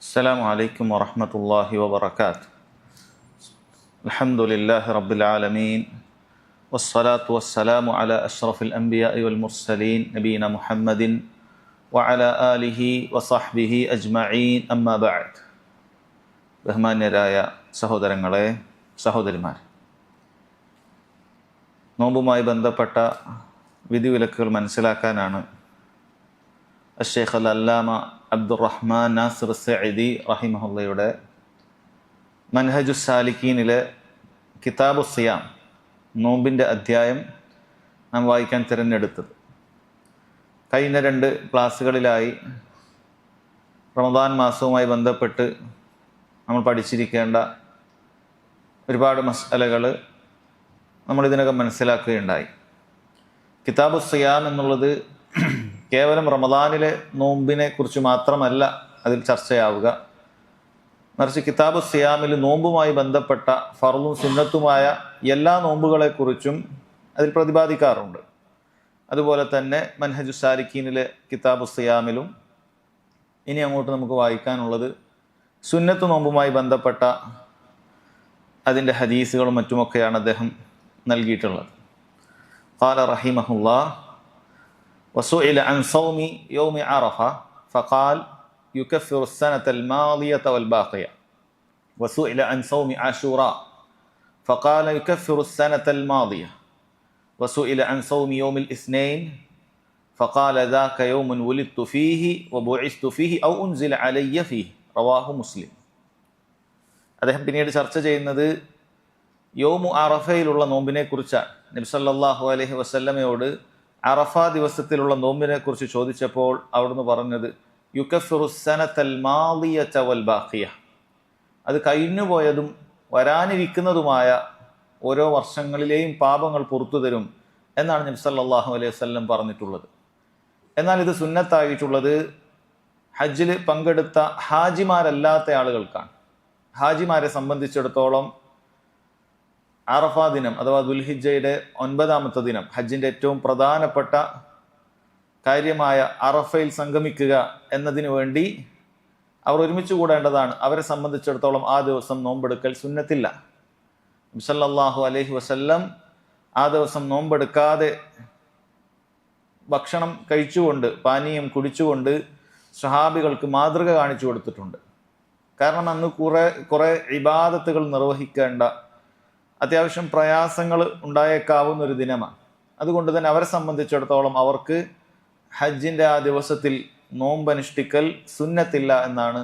السلام عليكم ورحمة الله وبركاته. الحمد لله رب العالمين والصلاة والسلام على أشرف الأنبياء والمرسلين نبينا محمد وعلى آله وصحبه أجمعين أما بعد. ബഹുമാന്യരായ സഹോദരങ്ങളെ, സഹോദരിമാർ, നോമ്പുമായി ബന്ധപ്പെട്ട വിധിവിലക്കുകൾ മനസ്സിലാക്കാനാണ് അശ്ശൈഖ് അൽ-അല്ലാമ അബ്ദുറഹ്മാൻ നാസിർ സഅദി റഹിമഹുള്ളയുടെ മൻഹജുസ് സാലിക്കീനിലെ കിതാബു സിയാം, നോമ്പിൻ്റെ അധ്യായം നാം വായിക്കാൻ തിരഞ്ഞെടുത്തത്. കഴിഞ്ഞ 2 ക്ലാസ്സുകളിലായി റമദാൻ മാസവുമായി ബന്ധപ്പെട്ട് നമ്മൾ പഠിച്ചിരിക്കേണ്ട ഒരുപാട് മസ്അലകൾ നമ്മൾ ഇതിനകം മനസ്സിലാക്കുകയുണ്ടായി. കിതാബു സിയാം എന്നുള്ളത് കേവലം റമദാനിലെ നോമ്പിനെ കുറിച്ച് മാത്രമല്ല അതിൽ ചർച്ചയാവുക, മറിച്ച് കിതാബു സിയാമിൽ നോമ്പുമായി ബന്ധപ്പെട്ട ഫർളും സുന്നത്തുമായ എല്ലാ നോമ്പുകളെക്കുറിച്ചും അതിൽ പ്രതിപാദിക്കാറുണ്ട്. അതുപോലെ തന്നെ മൻഹജുസ് സാലിക്കീനിലെ കിതാബു സിയാമിലും ഇനി അങ്ങോട്ട് നമുക്ക് വായിക്കാനുള്ളത് സുന്നത്ത് നോമ്പുമായി ബന്ധപ്പെട്ട അതിൻ്റെ ഹദീസുകളും മറ്റുമൊക്കെയാണ് അദ്ദേഹം നൽകിയിട്ടുള്ളത്. ഖാല റഹിമഹുല്ലാഹ് وسئل عن صوم يوم عرفة فقال يكفر السنة الماضية والباقية. وسئل عن صوم عاشوراء فقال يكفر السنة الماضية. وسئل عن صوم يوم الاثنين فقال ذاك يوم ولدت فيه وبعثت فيه أو أنزل علي فيه. റവാഹു മുസ്ലിം. അദ്ദേഹം പിന്നീട് ചർച്ച ചെയ്യുന്നത് യൗമു അറഫയിലുള്ള നോമ്പിനെ കുറിച്ചാണ്. നബി സല്ലല്ലാഹു അലൈഹി വസല്ലമയോട് അറഫ ദിവസത്തിലുള്ള നോമ്പിനെ കുറിച്ച് ചോദിച്ചപ്പോൾ അവിടുന്ന് പറഞ്ഞത് യുകഫിറു സനതൽ മാദിയത വൽ ബാഖിയ, അത് കഴിഞ്ഞുപോയതും വരാനിരിക്കുന്നതുമായ ഓരോ വർഷങ്ങളിലെയും പാപങ്ങൾ പുറത്തു തരും എന്നാണ് നബി സല്ലല്ലാഹു അലൈഹി വസല്ലം പറഞ്ഞിട്ടുള്ളത്. എന്നാൽ ഇത് സുന്നത്തായിട്ടുള്ളത് ഹജ്ജിൽ പങ്കെടുത്ത ഹാജിമാരല്ലാത്ത ആളുകൾക്കാണ്. ഹാജിമാരെ സംബന്ധിച്ചിടത്തോളം അറഫ ദിനം അഥവാ ദുൽഹിജ്ജയുടെ 9ാമത്തെ ദിനം, ഹജ്ജിൻ്റെ ഏറ്റവും പ്രധാനപ്പെട്ട കാര്യമായ അറഫയിൽ സംഗമിക്കുക എന്നതിനു വേണ്ടി അവർ ഒരുമിച്ച് കൂടേണ്ടതാണ്. അവരെ സംബന്ധിച്ചിടത്തോളം ആ ദിവസം നോമ്പെടുക്കൽ സുന്നത്തില്ല. നബി സല്ലല്ലാഹു അലൈഹി വസല്ലം ആ ദിവസം നോമ്പെടുക്കാതെ ഭക്ഷണം കഴിച്ചുകൊണ്ട് പാനീയം കുടിച്ചുകൊണ്ട് സ്വഹാബികൾക്ക് മാതൃക കാണിച്ചു കൊടുത്തിട്ടുണ്ട്. കാരണം അന്ന് കുറെ ഇബാദത്തുകൾ നിർവഹിക്കേണ്ട, അത്യാവശ്യം പ്രയാസങ്ങൾ ഉണ്ടായേക്കാവുന്ന ഒരു ദിനമാണ്. അതുകൊണ്ട് തന്നെ അവരെ സംബന്ധിച്ചിടത്തോളം അവർക്ക് ഹജ്ജിൻ്റെ ആ ദിവസത്തിൽ നോമ്പനുഷ്ഠിക്കൽ സുന്നത്തില്ല എന്നാണ്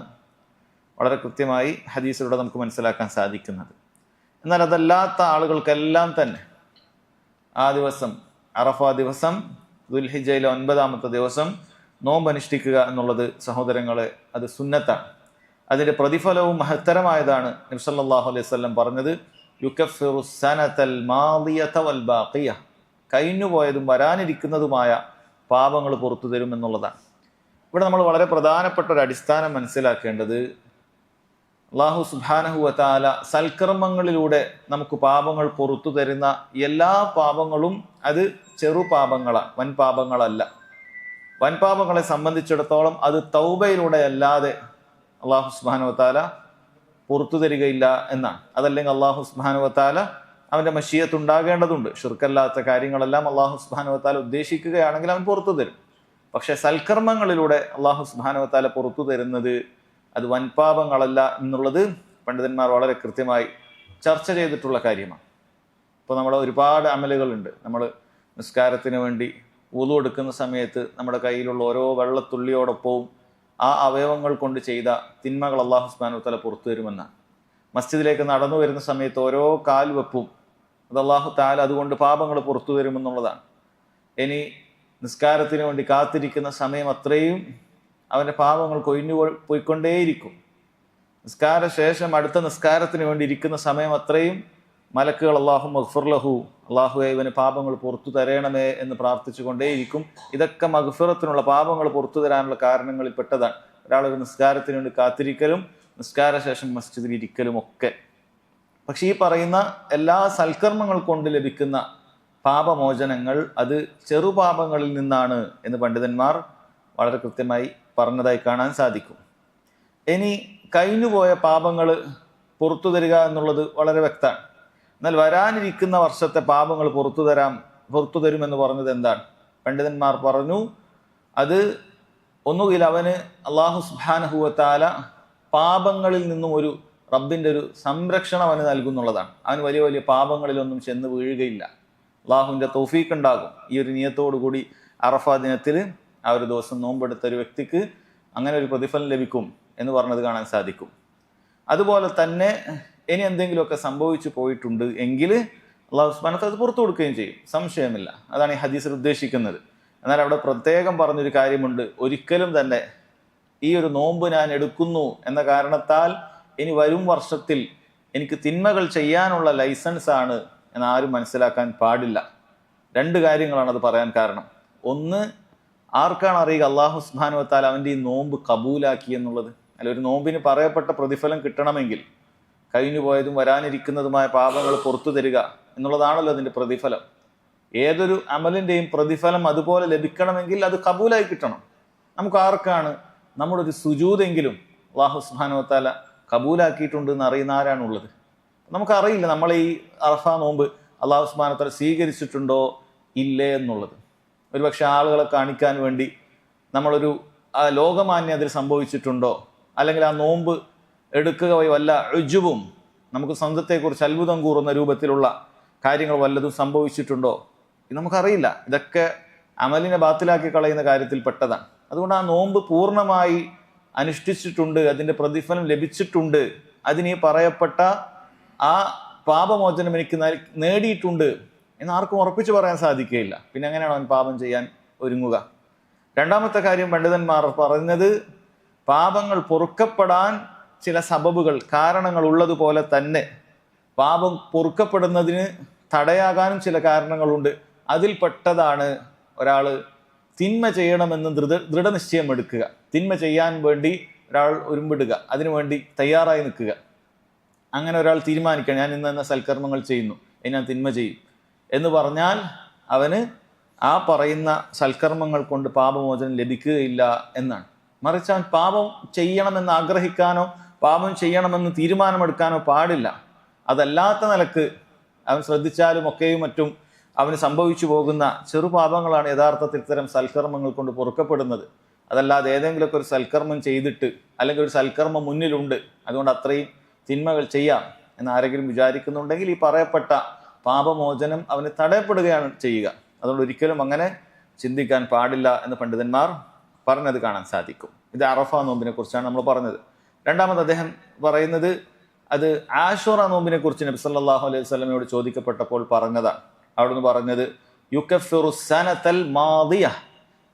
വളരെ കൃത്യമായി ഹദീസിലൂടെ നമുക്ക് മനസ്സിലാക്കാൻ സാധിക്കുന്നത്. എന്നാൽ അതല്ലാത്ത ആളുകൾക്കെല്ലാം തന്നെ ആ ദിവസം, അറഫ ദിവസം, ദുൽഹിജ്ജയിലെ 9ാമത്തെ ദിവസം നോമ്പനുഷ്ഠിക്കുക എന്നുള്ളത് സഹോദരങ്ങളെ അത് സുന്നത്താണ്. അതിൻ്റെ പ്രതിഫലവും മഹത്തരമായതാണ്. നബി സല്ലല്ലാഹു അലൈഹി വസല്ലം പറഞ്ഞത് യുകഫിറു സനതൽ മാദിയത വൽ ബാഖിയ, കഴിഞ്ഞുപോയതും വരാനിരിക്കുന്നതുമായ പാപങ്ങൾ പുറത്തു തരും എന്നുള്ളതാണ്. ഇവിടെ നമ്മൾ വളരെ പ്രധാനപ്പെട്ട ഒരു അടിസ്ഥാനം മനസ്സിലാക്കേണ്ടത്, അല്ലാഹു സുബ്ഹാനഹു വ തആല സൽക്കർമ്മങ്ങളിലൂടെ നമുക്ക് പാപങ്ങൾ പുറത്തു തരുന്ന എല്ലാ പാപങ്ങളും അത് ചെറു പാപങ്ങളാണ്, വൻ പാപങ്ങളല്ല. വൻ പാപങ്ങളെ സംബന്ധിച്ചിടത്തോളം അത് തൗബയിലൂടെ അല്ലാതെ അല്ലാഹു സുബ്ഹാനഹു വ തആല പുറത്തു തരികയില്ല എന്നാണ്. അതല്ലെങ്കിൽ അല്ലാഹു സുബ്ഹാനഹു വ തആല അവൻ്റെ മശിയത്ത് ഉണ്ടാകേണ്ടതുണ്ട്. ശിർക്കല്ലാത്ത കാര്യങ്ങളെല്ലാം അല്ലാഹു സുബ്ഹാനഹു വ തആല ഉദ്ദേശിക്കുകയാണെങ്കിൽ അവൻ പുറത്തു തരും. പക്ഷെ സൽക്കർമ്മങ്ങളിലൂടെ അല്ലാഹു സുബ്ഹാനഹു വ തആല പുറത്തു തരുന്നത് അത് വൻപാപങ്ങളല്ല എന്നുള്ളത് പണ്ഡിതന്മാർ വളരെ കൃത്യമായി ചർച്ച ചെയ്തിട്ടുള്ള കാര്യമാണ്. ഇപ്പോൾ നമ്മുടെ ഒരുപാട് അമലുകളുണ്ട്. നമ്മൾ നിസ്കാരത്തിന് വേണ്ടി വുളു എടുക്കുന്ന സമയത്ത് നമ്മുടെ കയ്യിലുള്ള ഓരോ വെള്ളത്തുള്ളിയോടൊപ്പവും ആ അവയവങ്ങൾ കൊണ്ട് ചെയ്ത തിന്മകൾ അല്ലാഹു സുബ്ഹാനഹു വ തആല പുറത്തു തരുമെന്നാണ്. മസ്ജിദിലേക്ക് നടന്നു വരുന്ന സമയത്ത് ഓരോ കാൽവെപ്പും അത് അല്ലാഹു തആല അതുകൊണ്ട് പാപങ്ങൾ പുറത്തു തരുമെന്നുള്ളതാണ്. ഇനി നിസ്കാരത്തിന് വേണ്ടി കാത്തിരിക്കുന്ന സമയം അത്രയും അവൻ്റെ പാപങ്ങൾ കൊഴിഞ്ഞു പോയിക്കൊണ്ടേയിരിക്കും. നിസ്കാര ശേഷം അടുത്ത നിസ്കാരത്തിന് വേണ്ടി ഇരിക്കുന്ന സമയം അത്രയും മലക്കുകൾ അല്ലാഹു മഗ്ഫിർ ലഹു, അല്ലാഹുവേ ഇവന് പാപങ്ങൾ പുറത്തു തരണമേ എന്ന് പ്രാർത്ഥിച്ചു കൊണ്ടേയിരിക്കും. ഇതൊക്കെ മഗ്ഫിറത്തിനുള്ള, പാപങ്ങൾ പുറത്തു തരാനുള്ള കാരണങ്ങളിൽ പെട്ടതാണ്. ഒരാളൊരു നിസ്കാരത്തിന് വേണ്ടി കാത്തിരിക്കലും നിസ്കാര ശേഷം മസ്ജിദിൽ ഇരിക്കലും ഒക്കെ. പക്ഷെ ഈ പറയുന്ന എല്ലാ സൽക്കർമ്മങ്ങൾ കൊണ്ട് ലഭിക്കുന്ന പാപമോചനങ്ങൾ അത് ചെറുപാപങ്ങളിൽ നിന്നാണ് എന്ന് പണ്ഡിതന്മാർ വളരെ കൃത്യമായി പറഞ്ഞതായി കാണാൻ സാധിക്കും. ഇനി കഴിഞ്ഞുപോയ പാപങ്ങൾ പുറത്തു തരിക എന്നുള്ളത് വളരെ വ്യക്തമാണ്. എന്നാൽ വരാനിരിക്കുന്ന വർഷത്തെ പാപങ്ങൾ പുറത്തു തരുമെന്ന് പറഞ്ഞത് എന്താണ്? പണ്ഡിതന്മാർ പറഞ്ഞു, അത് ഒന്നുകിൽ അവന് അള്ളാഹു സുബ്ഹാനഹു വ തആല പാപങ്ങളിൽ നിന്നും ഒരു റബ്ബിൻ്റെ ഒരു സംരക്ഷണം അവന് നൽകുന്നുള്ളതാണ്. അവന് വലിയ വലിയ പാപങ്ങളിലൊന്നും ചെന്ന് വീഴുകയില്ല. അള്ളാഹുവിൻ്റെ തൗഫീഖ് ഉണ്ടാകും. ഈ ഒരു നിയത്തോടു കൂടി അറഫ ദിനത്തിൽ ആ ഒരു ദിവസം നോമ്പെടുത്ത ഒരു വ്യക്തിക്ക് അങ്ങനെ ഒരു പ്രതിഫലം ലഭിക്കും എന്ന് പറഞ്ഞത് കാണാൻ സാധിക്കും. അതുപോലെ തന്നെ ഇനി എന്തെങ്കിലുമൊക്കെ സംഭവിച്ചു പോയിട്ടുണ്ട് എങ്കിൽ അള്ളാഹു സുബ്ഹാനഹു വ തആല അത് പുറത്തു കൊടുക്കുകയും ചെയ്യും, സംശയമില്ല. അതാണ് ഈ ഹദീസിൽ ഉദ്ദേശിക്കുന്നത്. എന്നാൽ അവിടെ പ്രത്യേകം പറഞ്ഞൊരു കാര്യമുണ്ട്, ഒരിക്കലും തന്നെ ഈ ഒരു നോമ്പ് ഞാൻ എടുക്കുന്നു എന്ന കാരണത്താൽ ഇനി വരും വർഷത്തിൽ എനിക്ക് തിന്മകൾ ചെയ്യാനുള്ള ലൈസൻസ് ആണ് എന്ന് ആരും മനസ്സിലാക്കാൻ പാടില്ല. രണ്ട് കാര്യങ്ങളാണ് അത് പറയാൻ കാരണം. ഒന്ന്, ആർക്കാണ് അറിയുക അള്ളാഹു സുബ്ഹാനഹു വ തആല അവൻ്റെ ഈ നോമ്പ് കബൂലാക്കി എന്നുള്ളത്? അല്ല, ഒരു നോമ്പിന് പറയപ്പെട്ട പ്രതിഫലം കിട്ടണമെങ്കിൽ കഴിഞ്ഞു പോയതും വരാനിരിക്കുന്നതുമായ പാപങ്ങൾ പുറത്തു തരിക എന്നുള്ളതാണല്ലോ അതിൻ്റെ പ്രതിഫലം. ഏതൊരു അമലിൻ്റെയും പ്രതിഫലം അതുപോലെ ലഭിക്കണമെങ്കിൽ അത് കബൂലായി കിട്ടണം. നമുക്ക് ആർക്കാണ് നമ്മുടെ ഒരു സുജൂദെങ്കിലും അല്ലാഹു സുബ്ഹാനഹു വ തആല കബൂലാക്കിയിട്ടുണ്ട് എന്ന് അറിയുന്ന ആരാണുള്ളത്? നമുക്കറിയില്ല നമ്മൾ ഈ അറഫ നോമ്പ് അല്ലാഹു സുബ്ഹാനഹു വ തആല സ്വീകരിച്ചിട്ടുണ്ടോ ഇല്ലേ എന്നുള്ളത്. ഒരുപക്ഷെ ആളുകളെ കാണിക്കാൻ വേണ്ടി നമ്മളൊരു ലോകമാന്യം അതിൽ സംഭവിച്ചിട്ടുണ്ടോ, അല്ലെങ്കിൽ ആ നോമ്പ് എടുക്കുക വല്ല ഉജ്ബും, നമുക്ക് സ്വന്തത്തെക്കുറിച്ച് അത്ഭുതം കൂറുന്ന രൂപത്തിലുള്ള കാര്യങ്ങൾ വല്ലതും സംഭവിച്ചിട്ടുണ്ടോ, ഇത് നമുക്കറിയില്ല. ഇതൊക്കെ അമലിനെ ബാത്തിലാക്കി കളയുന്ന കാര്യത്തിൽ പെട്ടതാണ്. അതുകൊണ്ട് ആ നോമ്പ് പൂർണ്ണമായി അനുഷ്ഠിച്ചിട്ടുണ്ട്, അതിൻ്റെ പ്രതിഫലം ലഭിച്ചിട്ടുണ്ട്, അതിന് പറയപ്പെട്ട ആ പാപമോചനം എനിക്ക് നേടിയിട്ടുണ്ട് എന്ന് ആർക്കും ഉറപ്പിച്ചു പറയാൻ സാധിക്കുകയില്ല. പിന്നെ എങ്ങനെയാണ് അവൻ പാപം ചെയ്യാൻ ഒരുങ്ങുക? രണ്ടാമത്തെ കാര്യം പണ്ഡിതന്മാർ പറഞ്ഞത്, പാപങ്ങൾ പൊറുക്കപ്പെടാൻ ചില സബബുകൾ, കാരണങ്ങൾ ഉള്ളതുപോലെ തന്നെ പാപം പൊറുക്കപ്പെടുന്നതിന് തടയാകാനും ചില കാരണങ്ങളുണ്ട്. അതിൽപ്പെട്ടതാണ് ഒരാൾ തിന്മ ചെയ്യണമെന്ന് ദൃഢനിശ്ചയം എടുക്കുക, തിന്മ ചെയ്യാൻ വേണ്ടി ഒരാൾ ഒരുമ്പിടുക, അതിനുവേണ്ടി തയ്യാറായി നിൽക്കുക. അങ്ങനെ ഒരാൾ തീരുമാനിക്കുക, ഞാൻ ഇന്ന സൽക്കർമ്മങ്ങൾ ചെയ്യുന്നു, ഞാൻ തിന്മ ചെയ്യും എന്ന് പറഞ്ഞാൽ അവന് ആ പറയുന്ന സൽക്കർമ്മങ്ങൾ കൊണ്ട് പാപമോചനം ലഭിക്കുകയില്ല എന്നാണ്. മറിച്ച് അവൻ പാപം ചെയ്യണമെന്ന് ആഗ്രഹിക്കാനോ പാപം ചെയ്യണമെന്ന് തീരുമാനമെടുക്കാനോ പാടില്ല. അതല്ലാത്ത നിലക്ക് അവൻ ശ്രദ്ധിച്ചാലും ഒക്കെയും മറ്റും അവന് സംഭവിച്ചു പോകുന്ന ചെറുപാപങ്ങളാണ് യഥാർത്ഥത്തിൽ ഇത്തരം സൽക്കർമ്മങ്ങൾ കൊണ്ട് പൊറുക്കപ്പെടുന്നത്. അതല്ലാതെ ഏതെങ്കിലുമൊക്കെ ഒരു സൽക്കർമ്മം ചെയ്തിട്ട്, അല്ലെങ്കിൽ ഒരു സൽക്കർമ്മം മുന്നിലുണ്ട്, അതുകൊണ്ട് അത്രയും തിന്മകൾ ചെയ്യാം എന്ന് ആരെങ്കിലും വിചാരിക്കുന്നുണ്ടെങ്കിൽ ഈ പറയപ്പെട്ട പാപമോചനം അവന് തടയപ്പെടുകയാണ് ചെയ്യുക. അതുകൊണ്ട് ഒരിക്കലും അങ്ങനെ ചിന്തിക്കാൻ പാടില്ല എന്ന് പണ്ഡിതന്മാർ പറഞ്ഞത് കാണാൻ സാധിക്കും. ഇത് അറഫ നോമ്പിനെ കുറിച്ചാണ് നമ്മൾ പറഞ്ഞത്. രണ്ടാമത് അദ്ദേഹം പറയുന്നത്, അത് ആശൂറ നോമ്പിനെ കുറിച്ച് നബി സല്ലല്ലാഹു അലൈഹി വസല്ലമയോട് ചോദിക്കപ്പെട്ടപ്പോൾ പറഞ്ഞതാണ്. അവിടുന്ന് പറഞ്ഞത്, യുകഫിറു സനതൽ മാദിയ,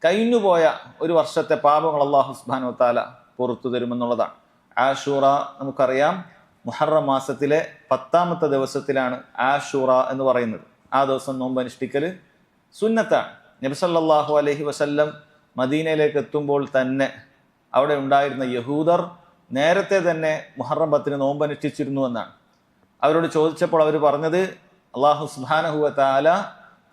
കഴിഞ്ഞുപോയ ഒരു വർഷത്തെ പാപങ്ങൾ അല്ലാഹു സുബ്ഹാനഹു വ തആല പുറത്തു തരുമെന്നുള്ളതാണ്. ആശൂറ നമുക്കറിയാം, മുഹറം മാസത്തിലെ 10ാമത്തെ ദിവസത്തിലാണ് ആശൂറ എന്ന് പറയുന്നത്. ആ ദിവസം നോമ്പ് അനുഷ്ഠിക്കൽ സുന്നത്താണ്. നബി സല്ലല്ലാഹു അലൈഹി വസല്ലം മദീനയിലേക്ക് എത്തുമ്പോൾ തന്നെ അവിടെ ഉണ്ടായിരുന്ന യഹൂദർ നേരത്തെ തന്നെ മുഹറം 10 നോമ്പ് അനുഷ്ഠിച്ചിരുന്നു എന്നാണ്. അവരോട് ചോദിച്ചപ്പോൾ അവർ പറഞ്ഞത്, അല്ലാഹു സുബ്ഹാനഹു വ തആല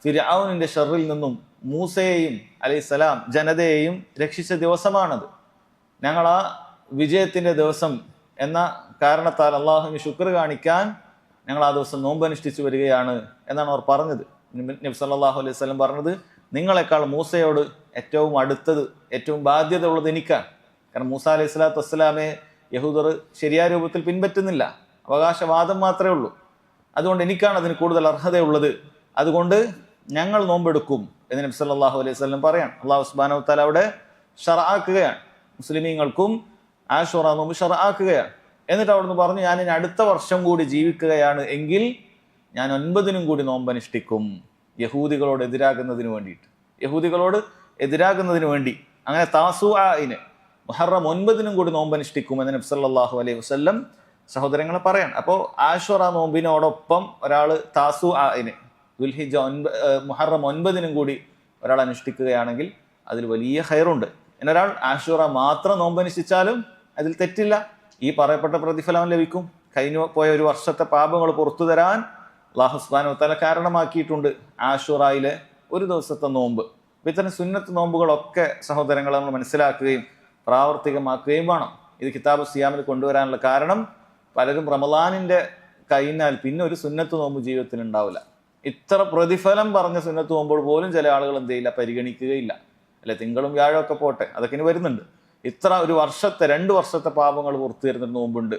ഫിർഔനിന്റെ ഷർറിൽ നിന്നും മൂസയെയും അലൈഹിസ്സലാം ജനതയെയും രക്ഷിച്ച ദിവസമാണത്. ഞങ്ങൾ ആ വിജയത്തിന്റെ ദിവസം എന്ന കാരണത്താൽ അള്ളാഹുവിന് ശുക്ർ കാണിക്കാൻ ഞങ്ങൾ ആ ദിവസം നോമ്പ് അനുഷ്ഠിച്ചു വരികയാണ് എന്നാണ് അവർ പറഞ്ഞത്. നബി സല്ലല്ലാഹു അലൈഹി വസല്ലം പറഞ്ഞത്, നിങ്ങളെക്കാൾ മൂസയോട് ഏറ്റവും അടുത്തത്, ഏറ്റവും ബാധ്യത ഉള്ളത് എനിക്കാണ്. കാരണം മൂസ അലൈഹി സ്വലാത്തു വസ്സലാമെ യഹൂദർ ശരിയായ രൂപത്തിൽ പിൻപറ്റുന്നില്ല, അവകാശവാദം മാത്രമേ ഉള്ളൂ. അതുകൊണ്ട് എനിക്കാണ് അതിന് കൂടുതൽ അർഹതയുള്ളത്. അതുകൊണ്ട് ഞങ്ങൾ നോമ്പെടുക്കും എന്ന് നബി സല്ലല്ലാഹു അലൈഹി വസല്ലം പറയാൻ അല്ലാഹു സുബ്ഹാനഹു വ തആല അവിടെ ശർആക്കുകയാണ്. മുസ്ലിമീങ്ങൾക്കും ആശൂറ നോമ്പ് ശർആക്കുകയാണ്. എന്നിട്ട് അവിടുന്ന് പറഞ്ഞു, ഞാൻ ഇനി അടുത്ത വർഷം കൂടി ജീവിക്കുകയാണ് എങ്കിൽ ഞാൻ 9 കൂടി നോമ്പ് അനുഷ്ഠിക്കും, യഹൂദികളോട് എതിരാകുന്നതിന് വേണ്ടി. അങ്ങനെ താസുആഇന് മുഹറം 9 കൂടി നോമ്പ് അനുഷ്ഠിക്കും എന്ന് നബി സല്ലല്ലാഹു അലൈഹി വസല്ലം സഹോദരങ്ങളെ പറയാൻ. അപ്പോൾ ആശൂറ നോമ്പിനോടൊപ്പം ഒരാൾ താസുആഇന് ദുൽഹിജ്ജ മുഹറം 9 കൂടി ഒരാൾ അനുഷ്ഠിക്കുകയാണെങ്കിൽ അതിൽ വലിയ ഖൈറുണ്ട്. എന്നൊരാൾ ആശൂറ മാത്രം നോമ്പ് അനുഷ്ഠിച്ചാലും അതിൽ തെറ്റില്ല, ഈ പറയപ്പെട്ട പ്രതിഫലം ലഭിക്കും. കഴിഞ്ഞു പോയ ഒരു വർഷത്തെ പാപങ്ങൾ പുറത്തു തരാൻ അല്ലാഹു സുബ്ഹാനഹു വ തആല കാരണമാക്കിയിട്ടുണ്ട് ആശൂറയിലെ ഒരു ദിവസത്തെ നോമ്പ്. ഇത്തരം സുന്നത്ത് നോമ്പുകളൊക്കെ സഹോദരങ്ങളെ നമ്മൾ മനസ്സിലാക്കുകയും പ്രാവർത്തികമാക്കുകയും വേണം. ഇത് കിതാബ് സിയാമിൽ കൊണ്ടുവരാനുള്ള കാരണം പലരും റമളാനിന്റെ കഴിഞ്ഞാൽ പിന്നെ ഒരു സുന്നത്ത് നോമ്പ് ജീവിതത്തിൽ ഉണ്ടാവില്ല. ഇത്ര പ്രതിഫലം പറഞ്ഞ സുന്നത്ത് നോമ്പുകൾ പോലും ചില ആളുകൾ എന്ത് ചെയ്യില്ല, പരിഗണിക്കുകയില്ല. അല്ലെ, തിങ്കളും വ്യാഴവും ഒക്കെ പോട്ടെ, അതൊക്കെ ഇനി വരുന്നുണ്ട്. ഇത്ര ഒരു വർഷത്തെ 2 വർഷത്തെ പാപങ്ങൾ പുറത്തു തരുന്ന നോമ്പുണ്ട്,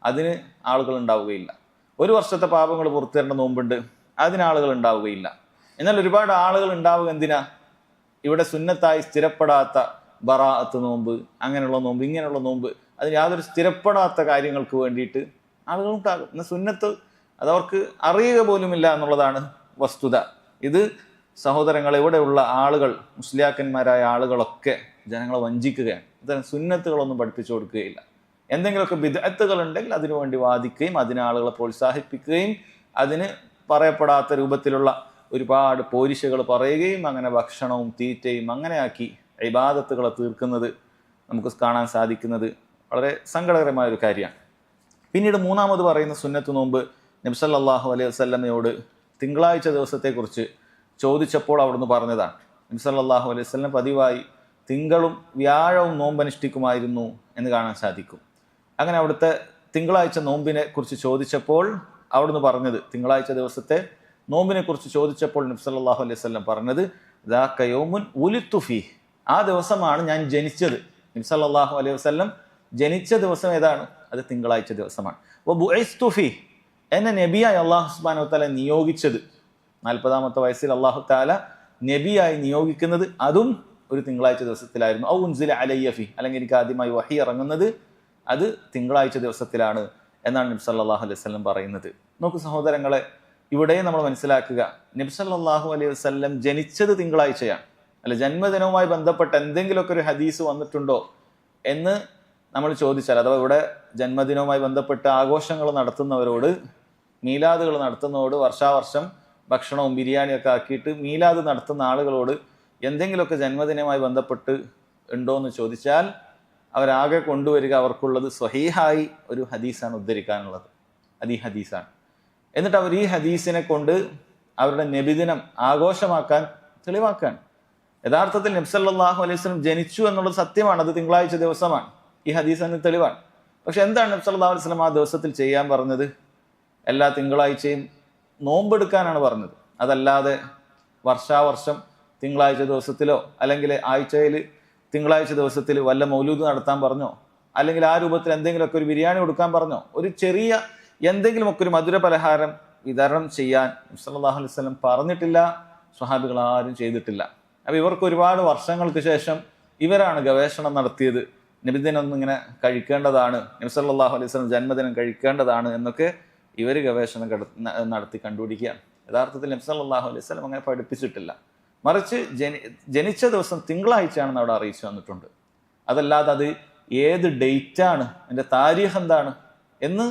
അതിന് ആളുകൾ ഉണ്ടാവുകയില്ല. 1 വർഷത്തെ പാപങ്ങൾ പുറത്തു തരേണ്ട നോമ്പുണ്ട്, അതിന് ആളുകൾ ഉണ്ടാവുകയില്ല. എന്നാൽ ഒരുപാട് ആളുകൾ ഉണ്ടാവുക എന്തിനാ? ഇവിടെ സുന്നത്തായി സ്ഥിരപ്പെടാത്ത ബറാഅത്ത് നോമ്പ്, അങ്ങനെയുള്ള നോമ്പ്, ഇങ്ങനെയുള്ള നോമ്പ്, അതിന് യാതൊരു സ്ഥിരപ്പെടാത്ത കാര്യങ്ങൾക്ക് വേണ്ടിയിട്ട് ആളുകൾ ഉണ്ടാകും. എന്നാൽ സുന്നത്ത് അതവർക്ക് അറിയുക പോലുമില്ല എന്നുള്ളതാണ് വസ്തുത. ഇത് സഹോദരങ്ങൾ, ഇവിടെയുള്ള ആളുകൾ, മുസ്ലിയാക്കന്മാരായ ആളുകളൊക്കെ ജനങ്ങളെ വഞ്ചിക്കുകയാണ്. ഇത്തരം സുന്നത്തുകളൊന്നും പഠിപ്പിച്ചു കൊടുക്കുകയില്ല. എന്തെങ്കിലുമൊക്കെ ബിദ്അത്തുകൾ ഉണ്ടെങ്കിൽ അതിനുവേണ്ടി വാദിക്കുകയും അതിനെ ആളുകളെ പ്രോത്സാഹിപ്പിക്കുകയും അതിന് പറയപ്പെടാത്ത രൂപത്തിലുള്ള ഒരുപാട് പോരിശകൾ പറയുകയും അങ്ങനെ ഭക്ഷണവും തീറ്റയും അങ്ങനെയാക്കി ഇബാദത്തുകളെ തീർക്കുന്നത് നമുക്ക് കാണാൻ സാധിക്കുന്നത് വളരെ സങ്കടകരമായ ഒരു കാര്യമാണ്. പിന്നീട് മൂന്നാമത് പറയുന്ന സുന്നത്ത് നോമ്പ്, നബി സല്ലല്ലാഹു അലൈഹി വസല്ലമയോട് തിങ്കളാഴ്ച ദിവസത്തെക്കുറിച്ച് ചോദിച്ചപ്പോൾ അവിടുന്ന് പറഞ്ഞതാണ്. നബി സല്ലല്ലാഹു അലൈഹി വസല്ലം പതിവായി തിങ്കളും വ്യാഴവും നോമ്പനുഷ്ഠിക്കുമായിരുന്നു എന്ന് കാണാൻ സാധിക്കും. അങ്ങനെ അവിടുത്തെ തിങ്കളാഴ്ച നോമ്പിനെ കുറിച്ച് ചോദിച്ചപ്പോൾ അവിടുന്ന് പറഞ്ഞത്, തിങ്കളാഴ്ച ദിവസത്തെ നോമ്പിനെ കുറിച്ച് ചോദിച്ചപ്പോൾ നബി സല്ലല്ലാഹു അലൈഹി വസല്ലം പറഞ്ഞത്, ദാക യൗമുൻ ഉലിത്തു ഫീഹ്, ആ ദിവസമാണ് ഞാൻ ജനിച്ചത്. നബി സല്ലല്ലാഹു അലൈഹി വസല്ലം ജനിച്ച ദിവസം ഏതാണ്? അത് തിങ്കളാഴ്ച ദിവസമാണ്. വബുഇസ്തു ഫീഹ്, എന്നെ നബിയായി അല്ലാഹു സുബ്ഹാനഹു വ തആല നിയോഗിച്ചത്, 40-ാമത്തെ വയസ്സിൽ അല്ലാഹു തആല നബിയായി നിയോഗിക്കുന്നത് അതും ഒരു തിങ്കളാഴ്ച ദിവസത്തിലായിരുന്നു. ഔ ഉൻസില അലയ്യ ഫീഹ്, അല്ലെങ്കിൽ എനിക്ക് ആദ്യമായി വഹി ഇറങ്ങുന്നത് അത് തിങ്കളാഴ്ച ദിവസത്തിലാണ് എന്നാണ് നബി സല്ലല്ലാഹു അലൈഹി വസല്ലം പറയുന്നത്. നോക്കൂ സഹോദരങ്ങളെ, ഇവിടെ നമ്മൾ മനസ്സിലാക്കുക, നബി സല്ലല്ലാഹു അലൈഹി വസല്ലം ജനിച്ചത് തിങ്കളാഴ്ചയാണ്. അല്ല, ജന്മദിനവുമായി ബന്ധപ്പെട്ട എന്തെങ്കിലുമൊക്കെ ഒരു ഹദീസ് വന്നിട്ടുണ്ടോ എന്ന് നമ്മൾ ചോദിച്ചാൽ, അഥവാ ഇവിടെ ജന്മദിനവുമായി ബന്ധപ്പെട്ട് ആഘോഷങ്ങൾ നടത്തുന്നവരോട്, മീലാദുകൾ നടത്തുന്നവരോട്, വർഷാവർഷം ഭക്ഷണവും ബിരിയാണിയൊക്കെ ആക്കിയിട്ട് മീലാദ് നടത്തുന്ന ആളുകളോട് എന്തെങ്കിലുമൊക്കെ ജന്മദിനവുമായി ബന്ധപ്പെട്ട് ഉണ്ടോ എന്ന് ചോദിച്ചാൽ അവരാകെ കൊണ്ടുവരിക അവർക്കുള്ളത് സ്വഹീഹായി ഒരു ഹദീസാണ് ഉദ്ധരിക്കാനുള്ളത്. അത് ഈ ഹദീസാണ്. എന്നിട്ട് അവർ ഈ ഹദീസിനെ കൊണ്ട് അവരുടെ നബിദിനം ആഘോഷമാക്കാൻ തെളിവാക്കാൻ. യഥാർത്ഥത്തിൽ നബി സല്ലല്ലാഹു അലൈഹി വസല്ലം ജനിച്ചു എന്നുള്ളത് സത്യമാണ്, അത് തിങ്കളാഴ്ച ദിവസമാണ്, ഈ ഹദീസിന് തെളിവാണ്. പക്ഷെ എന്താണ് നബി സല്ലല്ലാഹു അലൈഹി വസല്ലം ആ ദിവസത്തിൽ ചെയ്യാൻ പറഞ്ഞത്? എല്ലാ തിങ്കളാഴ്ചയും നോമ്പെടുക്കാനാണ് പറഞ്ഞത്. അതല്ലാതെ വർഷാവർഷം തിങ്കളാഴ്ച ദിവസത്തിലോ അല്ലെങ്കിൽ ആഴ്ചയിൽ തിങ്കളാഴ്ച ദിവസത്തിൽ വല്ല മൗലൂദ് നടത്താൻ പറഞ്ഞോ, അല്ലെങ്കിൽ ആ രൂപത്തിൽ എന്തെങ്കിലുമൊക്കെ ഒരു ബിരിയാണി കൊടുക്കാൻ പറഞ്ഞോ, ഒരു ചെറിയ എന്തെങ്കിലുമൊക്കെ ഒരു മധുര പലഹാരം വിതരണം ചെയ്യാൻ നബി സല്ലല്ലാഹു അലൈഹി വസല്ലം പറഞ്ഞിട്ടില്ല, സ്വഹാബികൾ ആരും ചെയ്തിട്ടില്ല. അപ്പോൾ ഇവർക്ക് ഒരുപാട് വർഷങ്ങൾക്ക് ശേഷം ഇവരാണ് ഗവേഷണം നടത്തിയത്, നബിദിനം ഒന്നും ഇങ്ങനെ കഴിക്കേണ്ടതാണ്, നബി സല്ലല്ലാഹു അലൈഹി വസല്ലം ജന്മദിനം കഴിക്കേണ്ടതാണ് എന്നൊക്കെ ഇവർ ഗവേഷണം നടത്തി കണ്ടുപിടിക്കുകയാണ്. യഥാർത്ഥത്തിൽ നബി സല്ലല്ലാഹു അലൈഹി വസല്ലം അങ്ങനെ പഠിപ്പിച്ചിട്ടില്ല. മറിച്ച് ജനിച്ച ദിവസം തിങ്കളാഴ്ചയാണെന്ന് അവിടെ അറിയിച്ചു വന്നിട്ടുണ്ട്. അതല്ലാതെ അത് ഏത് ഡേറ്റാണ്, അതിൻ്റെ താരീഖ് എന്താണ് എന്ന്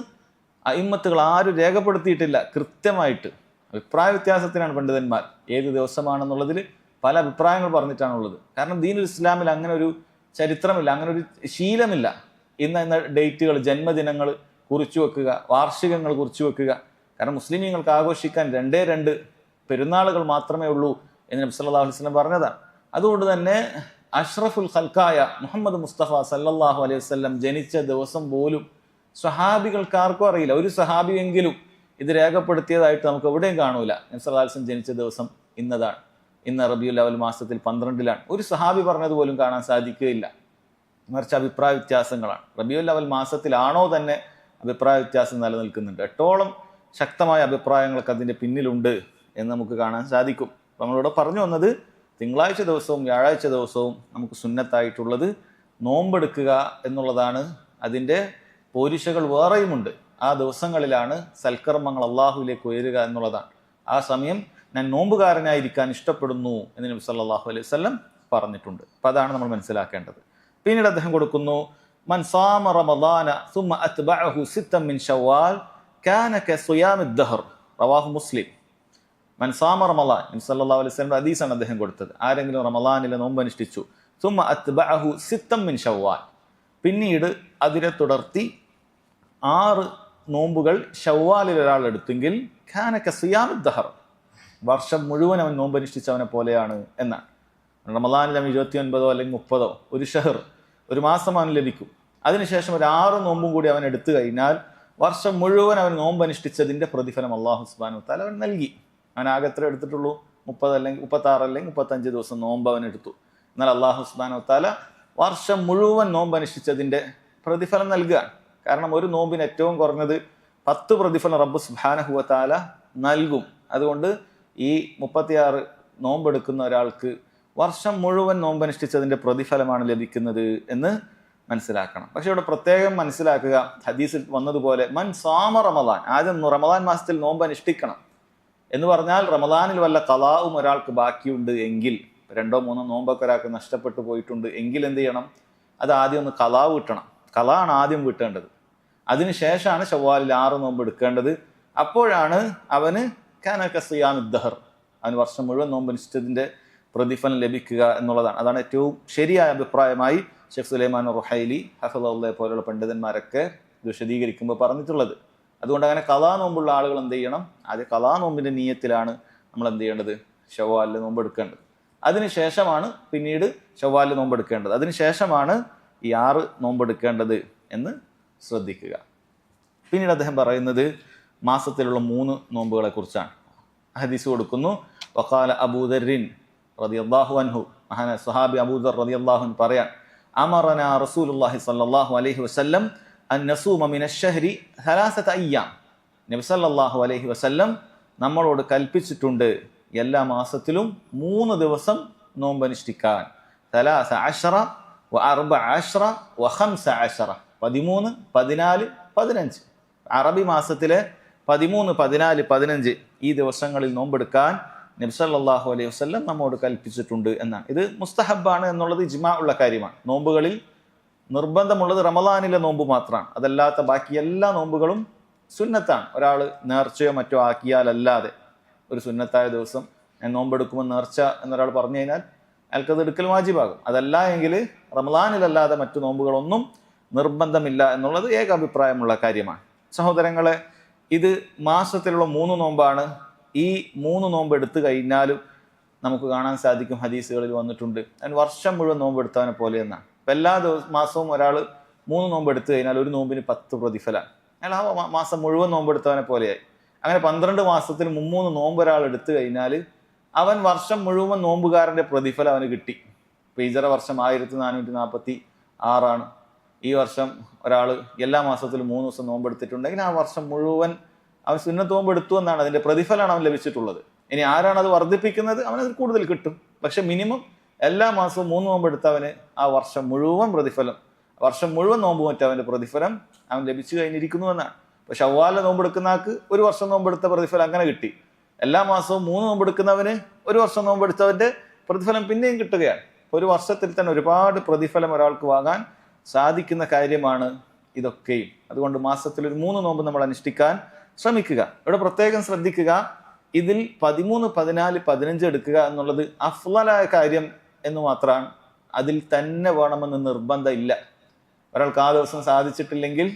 അയിമ്മത്തുകൾ ആരും രേഖപ്പെടുത്തിയിട്ടില്ല കൃത്യമായിട്ട്. അഭിപ്രായ വ്യത്യാസത്തിനാണ് പണ്ഡിതന്മാർ. ഏത് ദിവസമാണെന്നുള്ളതിൽ പല അഭിപ്രായങ്ങൾ പറഞ്ഞിട്ടാണുള്ളത്. കാരണം ദീനുൽ ഇസ്ലാമിൽ അങ്ങനെ ഒരു ചരിത്രമില്ല, അങ്ങനെ ഒരു ശീലമില്ല. ഇന്ന ഡേറ്റുകൾ, ജന്മദിനങ്ങൾ കുറിച്ചു വെക്കുക, വാർഷികങ്ങൾ കുറിച്ചു വെക്കുക. കാരണം മുസ്ലിമീങ്ങൾക്ക് ആഘോഷിക്കാൻ 2 പെരുന്നാളുകൾ മാത്രമേ ഉള്ളൂ എന്ന് നബി സല്ലല്ലാഹു അലൈഹി വസല്ലം പറഞ്ഞതാണ്. അതുകൊണ്ട് തന്നെ അഷ്റഫുൽ ഖൽഖായ മുഹമ്മദ് മുസ്തഫ സല്ലല്ലാഹു അലൈഹി വസല്ലം ജനിച്ച ദിവസം പോലും സ്വഹാബികൾക്ക് ആർക്കും അറിയില്ല. ഒരു സ്വഹാബിയെങ്കിലും ഇത് രേഖപ്പെടുത്തിയതായിട്ട് നമുക്ക് എവിടെയും കാണൂല. നബി സല്ലല്ലാഹു അലൈഹി വസല്ലം ജനിച്ച ദിവസം ഇന്നതാണ്, ഇന്ന് റബീഉൽ അവൽ മാസത്തിൽ 12-ലാണ്. ഒരു സ്വഹാബി പറഞ്ഞതുപോലും കാണാൻ സാധിക്കുകയില്ല. മറിച്ച് അഭിപ്രായ വ്യത്യാസങ്ങളാണ്. റബീഉൽ അവൽ മാസത്തിലാണോ തന്നെ അഭിപ്രായ വ്യത്യാസം നിലനിൽക്കുന്നുണ്ട്. 8ഓളം ശക്തമായ അഭിപ്രായങ്ങളൊക്കെ അതിൻ്റെ പിന്നിലുണ്ട് എന്ന് നമുക്ക് കാണാൻ സാധിക്കും. നമ്മളിവിടെ പറഞ്ഞു വന്നത്, തിങ്കളാഴ്ച ദിവസവും വ്യാഴാഴ്ച ദിവസവും നമുക്ക് സുന്നത്തായിട്ടുള്ളത് നോമ്പെടുക്കുക എന്നുള്ളതാണ്. അതിൻ്റെ പോരിശകൾ വേറെയുമുണ്ട്. ആ ദിവസങ്ങളിലാണ് സൽക്കർമ്മങ്ങൾ അള്ളാഹുവിലേക്ക് ഉയരുക എന്നുള്ളതാണ്. ആ സമയം ഞാൻ നോമ്പുകാരനായിരിക്കാൻ ഇഷ്ടപ്പെടുന്നു എന്ന് നബി സല്ലല്ലാഹു അലൈഹി വസല്ലം പറഞ്ഞിട്ടുണ്ട്. അപ്പം അതാണ് നമ്മൾ മനസ്സിലാക്കേണ്ടത്. പിന്നീട് അദ്ദേഹം കൊടുക്കുന്നു, മൻ സാമ റമദാന സുമ്മ അത്ബഅഹു സിത്തൻ മിൻ ശവ്വാൽ കാന കസിയാമിദ് ദഹർ, റവാഹു മുസ്ലിം. മൻ സാമ റമദാൻ, നബി സല്ലല്ലാഹു അലൈഹി വസല്ലം ഹദീസാണ് അദ്ദേഹം കൊടുത്തത്. ആരെങ്കിലും റമദാനിലെ നോമ്പ് അനുഷ്ഠിച്ചു, സുമ്മ അത്ബഅഹു സിത്തൻ മിൻ ശവ്വാൽ, പിന്നീട് അതിനെ തുടർത്തി 6 നോമ്പുകൾ ശവ്വാലിൽ ഒരാൾ എടുത്തെങ്കിൽ കാന കസിയാമിദ് ദഹർ, വർഷം മുഴുവൻ അവൻ നോമ്പ് അനുഷ്ഠിച്ചവനെ പോലെയാണ് എന്നാണ്. റമദാനിൽ 29 അല്ലെങ്കിൽ 30 ഒരു ഷഹർ, ഒരു മാസം അവന് ലഭിക്കും. അതിനുശേഷം ഒരു 6 നോമ്പും കൂടി അവൻ എടുത്തു കഴിഞ്ഞാൽ വർഷം മുഴുവൻ അവൻ നോമ്പ് അനുഷ്ഠിച്ചതിന്റെ പ്രതിഫലം അള്ളാഹു സുബ്ഹാനഹു വ തആല അവൻ നൽകി. അവൻ ആകെ എത്ര എടുത്തിട്ടുള്ളൂ? 30 അല്ലെങ്കിൽ 36 അല്ലെങ്കിൽ 35 ദിവസം നോമ്പ് അവൻ എടുത്തു. എന്നാൽ അള്ളാഹു സുബ്ഹാനഹു വ തആല വർഷം മുഴുവൻ നോമ്പ് അനുഷ്ഠിച്ചതിന്റെ പ്രതിഫലം നൽകുകയാണ്. കാരണം ഒരു നോമ്പിന് ഏറ്റവും കുറഞ്ഞത് 10 പ്രതിഫലം റബ്ബ് സുബ്ഹാനഹു വ തആല നൽകും. അതുകൊണ്ട് ഈ 36 നോമ്പെടുക്കുന്ന ഒരാൾക്ക് വർഷം മുഴുവൻ നോമ്പ് അനുഷ്ഠിച്ചതിന്റെ പ്രതിഫലമാണ് ലഭിക്കുന്നത് എന്ന് മനസ്സിലാക്കണം. പക്ഷെ ഇവിടെ പ്രത്യേകം മനസ്സിലാക്കുക, ഹദീസിൽ വന്നതുപോലെ മൻ സാമ റമദാൻ, ആദ്യം റമദാൻ മാസത്തിൽ നോമ്പ് അനുഷ്ഠിക്കണം എന്ന് പറഞ്ഞാൽ റമദാനിൽ വല്ല ഖളാവും ഒരാൾക്ക് ബാക്കിയുണ്ട് എങ്കിൽ, 2 3 നോമ്പൊക്കെ ഒരാൾക്ക് നഷ്ടപ്പെട്ടു പോയിട്ടുണ്ട് എങ്കിൽ എന്ത് ചെയ്യണം? അത് ആദ്യം ഒന്ന് ഖളാവ് കിട്ടണം. ഖളാണ് ആദ്യം വീട്ടേണ്ടത്. അതിനുശേഷമാണ് ശവ്വാലിൽ 6 നോമ്പ് എടുക്കേണ്ടത്. അപ്പോഴാണ് അവന് കാനക സിയാമിദ് ദഹർ, അവന് വർഷം മുഴുവൻ നോമ്പ് അനുഷ്ഠിച്ചതിന്റെ പ്രതിഫലം ലഭിക്കുക എന്നുള്ളതാണ്. അതാണ് ഏറ്റവും ശരിയായ അഭിപ്രായമായി ഷെയ്ഖ് സുലൈമാൻ റുഹൈലി ഹഫിളഹുല്ലാഹി പോലുള്ള പണ്ഡിതന്മാരൊക്കെ വിശദീകരിക്കുമ്പോൾ പറഞ്ഞിട്ടുള്ളത്. അതുകൊണ്ട് അങ്ങനെ ഖളാ നോമ്പുള്ള ആളുകൾ എന്ത് ചെയ്യണം? ആദ്യം ഖളാ നോമ്പിന്റെ നിയ്യത്തിലാണ് നമ്മൾ എന്ത് ചെയ്യേണ്ടത്? ശവ്വാലിൽ നോമ്പ് എടുക്കേണ്ടത്. അതിനുശേഷമാണ് പിന്നീട് ശവ്വാലിൽ നോമ്പ് എടുക്കേണ്ടത്. അതിനുശേഷമാണ് ഈ 6 നോമ്പ് എടുക്കേണ്ടത് എന്ന് ശ്രദ്ധിക്കുക. പിന്നീട് അദ്ദേഹം പറയുന്നത് മാസത്തിലുള്ള 3 നോമ്പുകളെ കുറിച്ചാണ്. ഹദീസ് കൊടുക്കുന്നു, വഖാല അബൂദർറിൻ റളിയല്ലാഹു അൻഹു, മഹാനായ സ്വഹാബി അബൂദർ റളിയല്ലാഹു അൻഹു പറയാൻ, അമറനാ റസൂലുള്ളാഹി സ്വല്ലല്ലാഹു അലൈഹി വസല്ലം അൻ നസൂമ മിനശ്ശഹരി 3 അയ്യാം. നബി സല്ലല്ലാഹു അലൈഹി വസല്ലം നമ്മളോട് കൽപ്പിച്ചിട്ടുണ്ട് എല്ലാ മാസത്തിലും 3 ദിവസം നോമ്പ് അനുഷ്ഠിക്കാൻ. 13 و14 و15, 13, 14, 15. അറബി മാസത്തിലെ 13, 14, 15 ഈ ദിവസങ്ങളിൽ നോമ്പെടുക്കാൻ നബി സല്ലല്ലാഹു അലൈഹി വസല്ലം നമ്മോട് കൽപ്പിച്ചിട്ടുണ്ട് എന്നാണ്. ഇത് മുസ്തഹബാണ് എന്നുള്ളത് ഇജ്മാ ഉള്ള കാര്യമാണ്. നോമ്പുകളിൽ നിർബന്ധമുള്ളത് റമദാനിലെ നോമ്പ് മാത്രമാണ്. അതല്ലാത്ത ബാക്കി എല്ലാ നോമ്പുകളും സുന്നത്താണ്. ഒരാൾ നേർച്ചയോ മറ്റോ ആക്കിയാലല്ലാതെ ഒരു സുന്നത്തായ ദിവസം ഞാൻ നോമ്പെടുക്കുമ്പോൾ നേർച്ച എന്നൊരാൾ പറഞ്ഞു കഴിഞ്ഞാൽ അയാൾക്കത് എടുക്കൽ വാജിബാകും. അതല്ല എങ്കിൽ റമദാനിലല്ലാതെ മറ്റു നോമ്പുകളൊന്നും നിർബന്ധമില്ല എന്നുള്ളത് ഏക അഭിപ്രായമുള്ള കാര്യമാണ്. സഹോദരങ്ങളെ, ഇത് മാസത്തിലുള്ള 3 നോമ്പാണ്. ഈ 3 നോമ്പ് എടുത്തു കഴിഞ്ഞാലും നമുക്ക് കാണാൻ സാധിക്കും, ഹദീസുകളിൽ വന്നിട്ടുണ്ട്, അതിന് വർഷം മുഴുവൻ നോമ്പ് എടുത്തവനെ പോലെ എന്നാണ്. അപ്പം എല്ലാ മാസവും ഒരാൾ 3 നോമ്പ് എടുത്തു കഴിഞ്ഞാൽ ഒരു നോമ്പിന് 10 പ്രതിഫലമാണ്. അയാൾ ആ മാസം മുഴുവൻ നോമ്പ് എടുത്തവനെ പോലെയായി. അങ്ങനെ 12 മാസത്തിൽ 3 നോമ്പ് ഒരാൾ എടുത്തു കഴിഞ്ഞാൽ അവൻ വർഷം മുഴുവൻ നോമ്പുകാരൻ്റെ പ്രതിഫലം അവന് കിട്ടി. ഇപ്പം ഇജറ വർഷം 1446 ഈ വർഷം ഒരാൾ എല്ലാ മാസത്തിലും 3 ദിവസം നോമ്പെടുത്തിട്ടുണ്ടെങ്കിൽ ആ വർഷം മുഴുവൻ അവൻ സുന്നത്ത് നോമ്പ് എടുത്തു എന്നാണ്, അതിൻ്റെ പ്രതിഫലമാണ് അവൻ ലഭിച്ചിട്ടുള്ളത്. ഇനി ആരാണ് അത് വർദ്ധിപ്പിക്കുന്നത്, അവനത് കൂടുതൽ കിട്ടും. പക്ഷെ മിനിമം എല്ലാ മാസവും 3 നോമ്പ് എടുത്തവന് ആ വർഷം മുഴുവൻ പ്രതിഫലം, വർഷം മുഴുവൻ നോമ്പ് മറ്റവൻ്റെ പ്രതിഫലം അവൻ ലഭിച്ചു കഴിഞ്ഞിരിക്കുന്നു എന്നാണ്. ഇപ്പോൾ ശവ്വാലിലെ നോമ്പെടുക്കുന്ന ആൾക്ക് 1 വർഷം നോമ്പെടുത്ത പ്രതിഫലം അങ്ങനെ കിട്ടി. എല്ലാ മാസവും 3 നോമ്പെടുക്കുന്നവന് 1 വർഷം നോമ്പെടുത്തവൻ്റെ പ്രതിഫലം പിന്നെയും കിട്ടുകയാണ്. ഒരു വർഷത്തിൽ തന്നെ ഒരുപാട് പ്രതിഫലം ഒരാൾക്ക് വാങ്ങാൻ സാധിക്കുന്ന കാര്യമാണ് ഇതൊക്കെയും. അതുകൊണ്ട് മാസത്തിൽ ഒരു 3 നോമ്പ് നമ്മൾ അനുഷ്ഠിക്കാൻ ശ്രമിക്കുക. ഇവിടെ പ്രത്യേകം ശ്രദ്ധിക്കുക, ഇതിൽ 13, 14, 15 എടുക്കുക എന്നുള്ളത് അഫ്ളലായ കാര്യം എന്ന് മാത്രമാണ്. അതിൽ തന്നെ വേണമെന്ന് നിർബന്ധമില്ല. ഒരാൾക്ക് ആ ദിവസം സാധിച്ചിട്ടില്ലെങ്കിൽ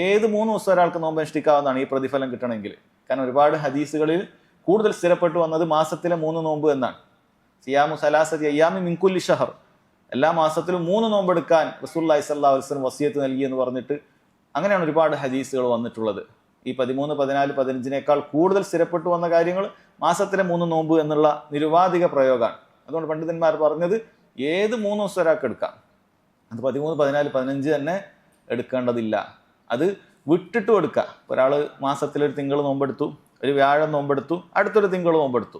ഏത് 3 ദിവസം ഒരാൾക്ക് നോമ്പ് അനുഷ്ഠിക്കാവുന്നതാണ് ഈ പ്രതിഫലം കിട്ടണമെങ്കിൽ. കാരണം ഒരുപാട് ഹദീസുകളിൽ കൂടുതൽ സ്ഥിരപ്പെട്ടു വന്നത് മാസത്തിലെ 3 നോമ്പ് എന്നാണ്. സിയാമു സലാസതി അയ്യാമി മിൻ കുല്ലി ഷഹർ, എല്ലാ മാസത്തിലും 3 നോമ്പെടുക്കാൻ റസൂലുള്ളാഹി സ്വല്ലല്ലാഹു അലൈഹി വസല്ലം വസിയത്ത് നൽകി എന്ന് പറഞ്ഞിട്ട് അങ്ങനെയാണ് ഒരുപാട് ഹദീസുകൾ വന്നിട്ടുള്ളത്. ഈ 13, 14, 15 കൂടുതൽ സ്ഥിരപ്പെട്ടു വന്ന കാര്യങ്ങൾ മാസത്തിലെ 3 നോമ്പ് എന്നുള്ള നിരുപാധിക പ്രയോഗമാണ്. അതുകൊണ്ട് പണ്ഡിതന്മാർ പറഞ്ഞത് ഏത് 3 ദിവസം ഒരാൾക്ക് എടുക്കാം. അത് 13, 14, 15 തന്നെ എടുക്കേണ്ടതില്ല. അത് വിട്ടിട്ടും എടുക്കുക. ഒരാൾ മാസത്തിലൊരു തിങ്കൾ നോമ്പെടുത്തു, ഒരു വ്യാഴം നോമ്പെടുത്തു, അടുത്തൊരു തിങ്കൾ നോമ്പെടുത്തു.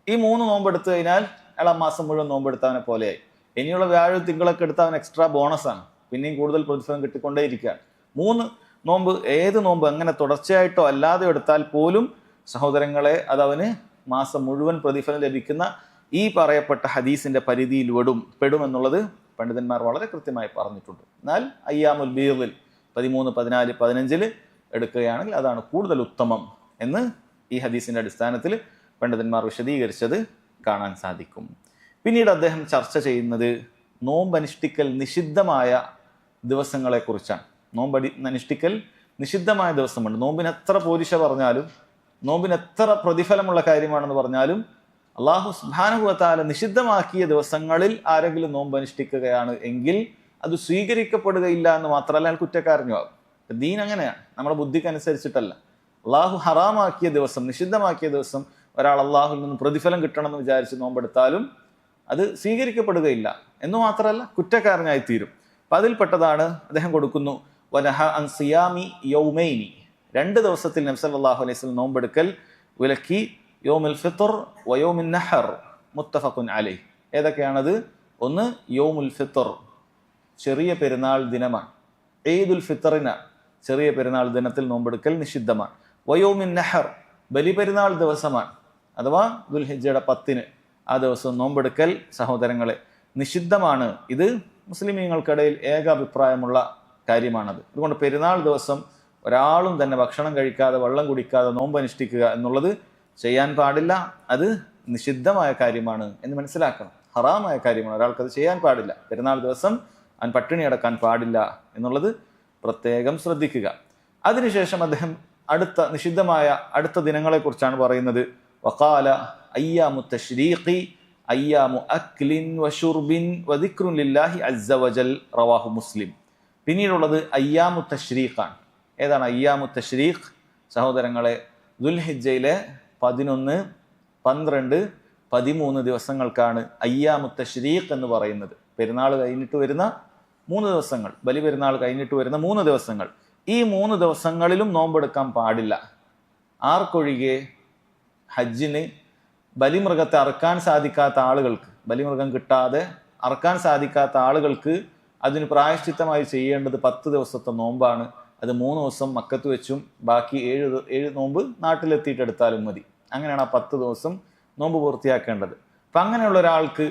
ഈ 3 നോമ്പെടുത്തു കഴിഞ്ഞാൽ അയാൾ ആ മാസം മുഴുവൻ നോമ്പെടുത്തവനെ പോലെയായി. ഇനിയുള്ള വ്യാഴം തിങ്കളൊക്കെ എടുത്ത് അവൻ എക്സ്ട്രാ ബോണസാണ്, പിന്നെയും കൂടുതൽ പ്രതിഫലം കിട്ടിക്കൊണ്ടേയിരിക്കുകയാണ്. 3 നോമ്പ്, ഏത് നോമ്പ് അങ്ങനെ തുടർച്ചയായിട്ടോ അല്ലാതെ എടുത്താൽ പോലും സഹോദരങ്ങളെ അതവന് മാസം മുഴുവൻ പ്രതിഫലം ലഭിക്കുന്ന ഈ പറയപ്പെട്ട ഹദീസിന്റെ പരിധിയിൽ പെടുമെന്നുള്ളത് പണ്ഡിതന്മാർ വളരെ കൃത്യമായി പറഞ്ഞിട്ടുണ്ട്. എന്നാൽ അയ്യാമുൽ ബീദിൽ 13, 14, 15 എടുക്കുകയാണെങ്കിൽ അതാണ് കൂടുതൽ ഉത്തമം എന്ന് ഈ ഹദീസിന്റെ അടിസ്ഥാനത്തിൽ പണ്ഡിതന്മാർ വിശദീകരിച്ചത് കാണാൻ സാധിക്കും. പിന്നീട് അദ്ദേഹം ചർച്ച ചെയ്യുന്നത് നോമ്പ് അനുഷ്ഠിക്കൽ നിഷിദ്ധമായ ദിവസങ്ങളെക്കുറിച്ചാണ്. നോമ്പ് അനുഷ്ഠിക്കൽ നിഷിദ്ധമായ ദിവസമുണ്ട്. നോമ്പിന് എത്ര പോരിശ പറഞ്ഞാലും, നോമ്പിന് എത്ര പ്രതിഫലമുള്ള കാര്യമാണെന്ന് പറഞ്ഞാലും, അള്ളാഹു സുബ്ഹാനഹു വ തആല നിഷിദ്ധമാക്കിയ ദിവസങ്ങളിൽ ആരെങ്കിലും നോമ്പ് അനുഷ്ഠിക്കുകയാണ് എങ്കിൽ അത് സ്വീകരിക്കപ്പെടുകയില്ല എന്ന് മാത്രമല്ല അയാൾ കുറ്റക്കാരനുമാകും. ദീൻ അങ്ങനെയാണ്, നമ്മുടെ ബുദ്ധിക്ക് അനുസരിച്ചിട്ടല്ല. അള്ളാഹു ഹറാമാക്കിയ ദിവസം, നിഷിദ്ധമാക്കിയ ദിവസം ഒരാൾ അള്ളാഹുവിൽ നിന്ന് പ്രതിഫലം കിട്ടണമെന്ന് വിചാരിച്ച് നോമ്പെടുത്താലും അത് സ്വീകരിക്കപ്പെടുകയില്ല എന്ന് മാത്രമല്ല കുറ്റക്കാരനായി തീരും. അപ്പം അതിൽപ്പെട്ടതാണ് അദ്ദേഹം കൊടുക്കുന്നു വനഹ അൻ സിയാമി യൗമൈനി, 2 ദിവസത്തിൽ നബി സല്ലല്ലാഹു അലൈഹി വസല്ലം നോമ്പെടുക്കൽ വിലക്കി. യൗമുൽ ഫിത്ർ വയൗമുൻ നഹർ മുത്തഫഖുൻ അലൈഹി. ഏതൊക്കെയാണത്? ഒന്ന് യൗമുൽ ഫിത്ർ, ചെറിയ പെരുന്നാൾ ദിനമാണ്. ഈദുൽ ഫിത്തറിന്, ചെറിയ പെരുന്നാൾ ദിനത്തിൽ നോമ്പെടുക്കൽ നിഷിദ്ധമാണ്. വയൗമുൻ നഹർ, ബലിപെരുന്നാൾ ദിവസമാണ്, അഥവാ ദുൽഹിജ്ജയുടെ 10-ന് ആ ദിവസം നോമ്പെടുക്കൽ സഹോദരങ്ങളെ നിഷിദ്ധമാണ്. ഇത് മുസ്ലിമീങ്ങൾക്കിടയിൽ ഏകാഭിപ്രായമുള്ള കാര്യമാണത്. അതുകൊണ്ട് പെരുന്നാൾ ദിവസം ഒരാളും തന്നെ ഭക്ഷണം കഴിക്കാതെ വെള്ളം കുടിക്കാതെ നോമ്പ് അനുഷ്ഠിക്കുക എന്നുള്ളത് ചെയ്യാൻ പാടില്ല. അത് നിഷിദ്ധമായ കാര്യമാണ് എന്ന് മനസ്സിലാക്കണം. ഹറാമായ കാര്യമാണ്, ഒരാൾക്കത് ചെയ്യാൻ പാടില്ല. പെരുന്നാൾ ദിവസം അവൻ പട്ടിണി അടക്കാൻ പാടില്ല എന്നുള്ളത് പ്രത്യേകം ശ്രദ്ധിക്കുക. അതിനുശേഷം അദ്ദേഹം നിഷിദ്ധമായ അടുത്ത ദിനങ്ങളെക്കുറിച്ചാണ് പറയുന്നത്. വഖാല അയ്യാമു തശ്രീഖി അയ്യാമു അക്ലിൻ വശുർബിൻ വദിക്റുൻ ലില്ലാഹി അസ്സ വജൽ റവാഹു മുസ്ലിം. പിന്നീടുള്ളത് അയ്യാമു തശ്രീഖാണ്. ഏതാണ് അയ്യാമു തശ്രീഖ്? സഹോദരങ്ങളെ, ദുൽഹിജ്ജയിലെ 11, 12, 13 ദിവസങ്ങൾക്കാണ് അയ്യാമു തശ്രീഖ് എന്ന് പറയുന്നത്. പെരുന്നാൾ കഴിഞ്ഞിട്ട് വരുന്ന 3 ദിവസങ്ങൾ, ബലി പെരുന്നാൾ കഴിഞ്ഞിട്ട് വരുന്ന 3 ദിവസങ്ങൾ. ഈ 3 ദിവസങ്ങളിലും നോമ്പെടുക്കാൻ പാടില്ല. ആർക്കൊഴികെ? ഹജ്ജിന് ബലിമൃഗത്തെ അറക്കാൻ സാധിക്കാത്ത ആളുകൾക്ക്, ബലിമൃഗം കിട്ടാതെ അറക്കാൻ സാധിക്കാത്ത ആളുകൾക്ക് അതിന് പ്രായശ്ചിത്തമായി ചെയ്യേണ്ടത് 10 ദിവസത്തെ നോമ്പാണ്. അത് 3 ദിവസം മക്കത്ത് വെച്ചും ബാക്കി 7 നോമ്പ് നാട്ടിലെത്തിയിട്ടെടുത്താലും മതി. അങ്ങനെയാണ് ആ 10 ദിവസം നോമ്പ് പൂർത്തിയാക്കേണ്ടത്. അപ്പം അങ്ങനെയുള്ള ഒരാൾക്ക്